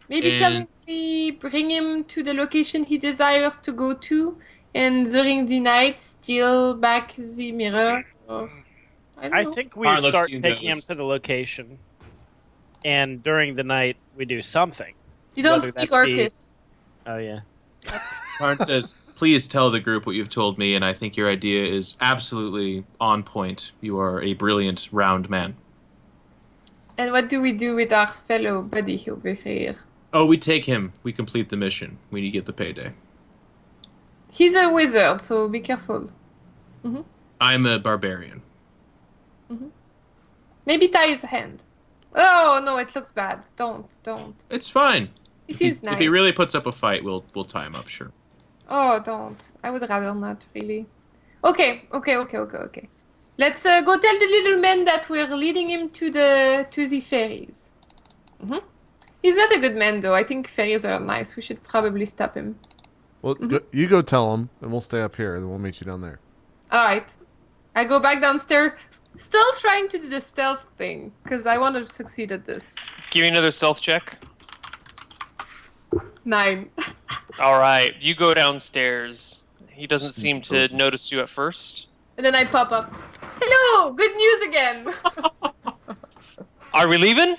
Maybe tell him we bring him to the location he desires to go to, and during the night steal back the mirror. Or, I don't I know. think we Karn looks start to you and taking him goes- to the location, and during the night we do something. You don't whether speak that be- Orcus. Oh yeah. Karn says, "Please tell the group what you've told me, and I think your idea is absolutely on point. You are a brilliant, round man." And what do we do with our fellow buddy over here? Oh, we take him. We complete the mission. We get the payday. He's a wizard, so be careful. I'm a barbarian. Maybe tie his hand. Oh no, it looks bad. Don't. It's fine. He If seems nice. If he really puts up a fight, we'll tie him up, sure. Oh, don't. I would rather not, really. Okay. Let's go tell the little man that we're leading him to the fairies. He's not a good man, though. I think fairies are nice. We should probably stop him. Well, you go tell him, and we'll stay up here, and we'll meet you down there. All right. I go back downstairs, still trying to do the stealth thing, because I want to succeed at this. Give me another stealth check. 9. All right, you go downstairs. He doesn't seem to notice you at first. And then I pop up. Hello! Good news again! Are we leaving?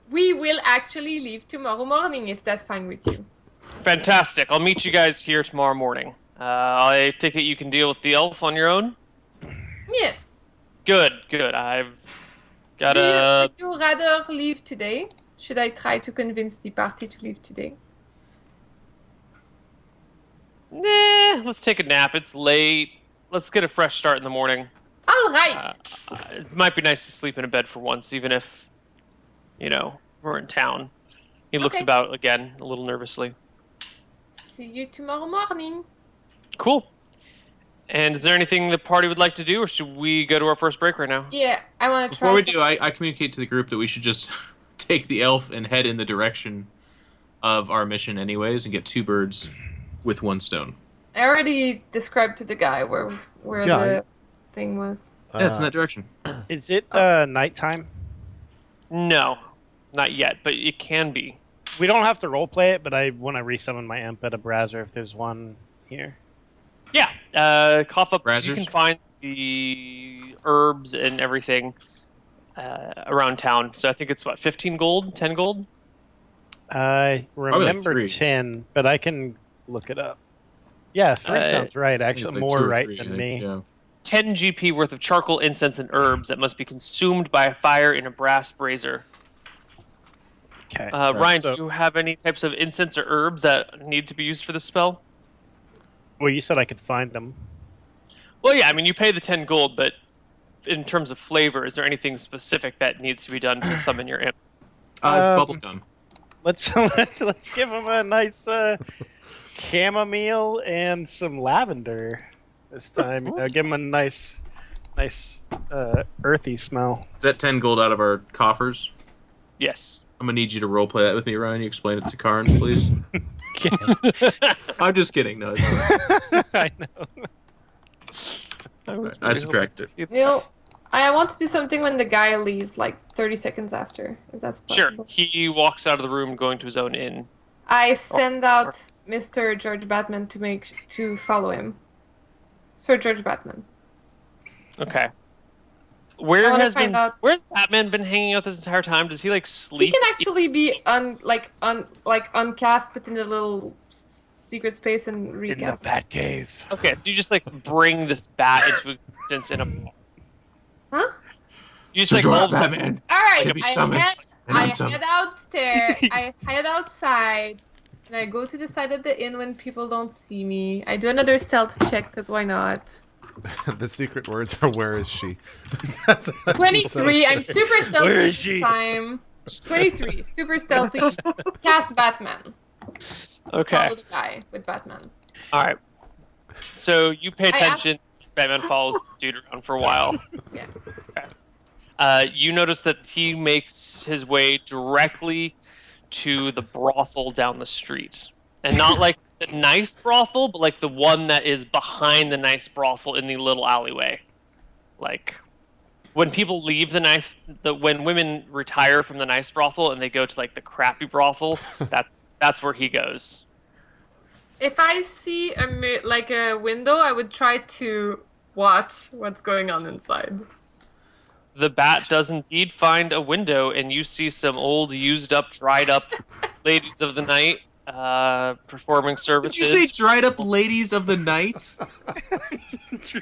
We will actually leave tomorrow morning, if that's fine with you. Fantastic. I'll meet you guys here tomorrow morning. I take it you can deal with the elf on your own? Yes. Good. I've got a... Would you rather leave today? Should I try to convince the party to leave today? Nah, let's take a nap. It's late. Let's get a fresh start in the morning. All right. It might be nice to sleep in a bed for once, even if, we're in town. He looks Okay. about again, a little nervously. See you tomorrow morning. Cool. And is there anything the party would like to do, or should we go to our first break right now? Yeah, I want to try. Before we do, I communicate to the group that we should just take the elf and head in the direction of our mission anyways and get 2 birds with 1 stone. I already described to the guy where Yeah, the thing was. Yeah, it's in that direction. Is it nighttime? No, not yet, but it can be. We don't have to roleplay it, but I want to resummon my imp at a browser if there's one here. Yeah, cough up. Brazzers? You can find the herbs and everything around town. So I think it's 15 gold, 10 gold. I remember 3. 10, but I can look it up. Yeah, 3 sounds right. I think it's Actually, like 2 more or right 3, I than think, me. Yeah. 10 GP worth of charcoal, incense, and herbs that must be consumed by a fire in a brass brazier. Okay. Ryan, so- do you have any types of incense or herbs that need to be used for this spell? Well, you said I could find them. Well, yeah, I mean, you pay the 10 gold, but in terms of flavor, is there anything specific that needs to be done to summon your imp? It's Um, bubblegum. Let's give him a nice chamomile and some lavender this time. Give him a nice earthy smell. Is that 10 gold out of our coffers? Yes. I'm gonna need you to roleplay that with me, Ryan. You explain it to Karn, please. I'm just kidding. No, it's I know. I subtract it. Neil, I want to do something when the guy leaves, like 30 seconds after, if that's Sure. possible. He walks out of the room going to his own inn. I send out Mr. George Batman to follow him. Sir George Batman. Okay. I wanna Where's find out- Batman been hanging out this entire time? Does he He sleep? can actually be uncast, but in a little secret space and In the recast. Batcave. Okay, so you just bring this bat into existence in a. Huh? You just Sir George all of a sudden- Batman. All right, Can be summoned and I unsummoned. head outstairs. I head outside, and I go to the side of the inn when people don't see me. I do another stealth check, because why not? The secret words are, where is she? That's what he 23. I'm super stealthy Where is this she? time. 23. Super stealthy. Cast Batman. Okay. Follow the guy with Batman. All right. So you pay I attention. Batman follows the dude around for a while. Yeah. You notice that he makes his way directly to the brothel down the street, and not like the nice brothel, but like the one that is behind the nice brothel in the little alleyway. Like when people leave when women retire from the nice brothel and they go to like the crappy brothel, that's where he goes. If I see a window, I would try to watch what's going on inside. The bat does indeed find a window, and you see some old, used up, dried up ladies of the night performing services. Did you say dried up ladies of the night?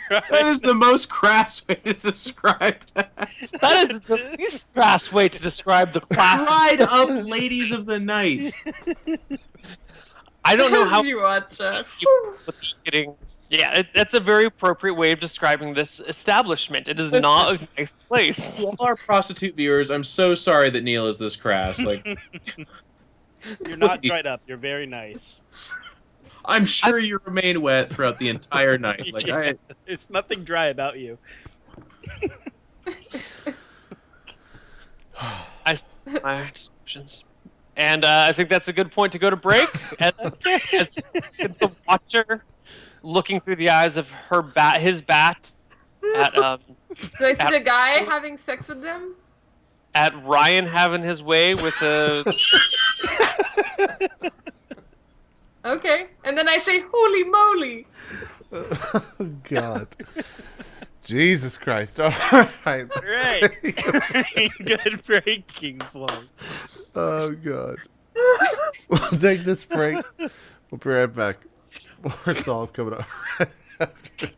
That is the most crass way to describe that. That is the least crass way to describe the class. Dried up ladies of the night. I don't know how you watch getting. Yeah, that's a very appropriate way of describing this establishment. It is not a nice place. To all our prostitute viewers, I'm so sorry that Neal is this crass. Like, You're not dried up. You're very nice. I'm sure you remain wet throughout the entire night. Like, There's nothing dry about you. I my descriptions. And I think that's a good point to go to break. As the watcher looking through the eyes of his bat at Do I see the guy having sex with them? at Ryan having his way with a Okay. And then I say, holy moly. Oh, God. Jesus Christ. All right. Right. Good breaking point. Oh, God. We'll take this break. We'll be right back. More Solum coming up right after.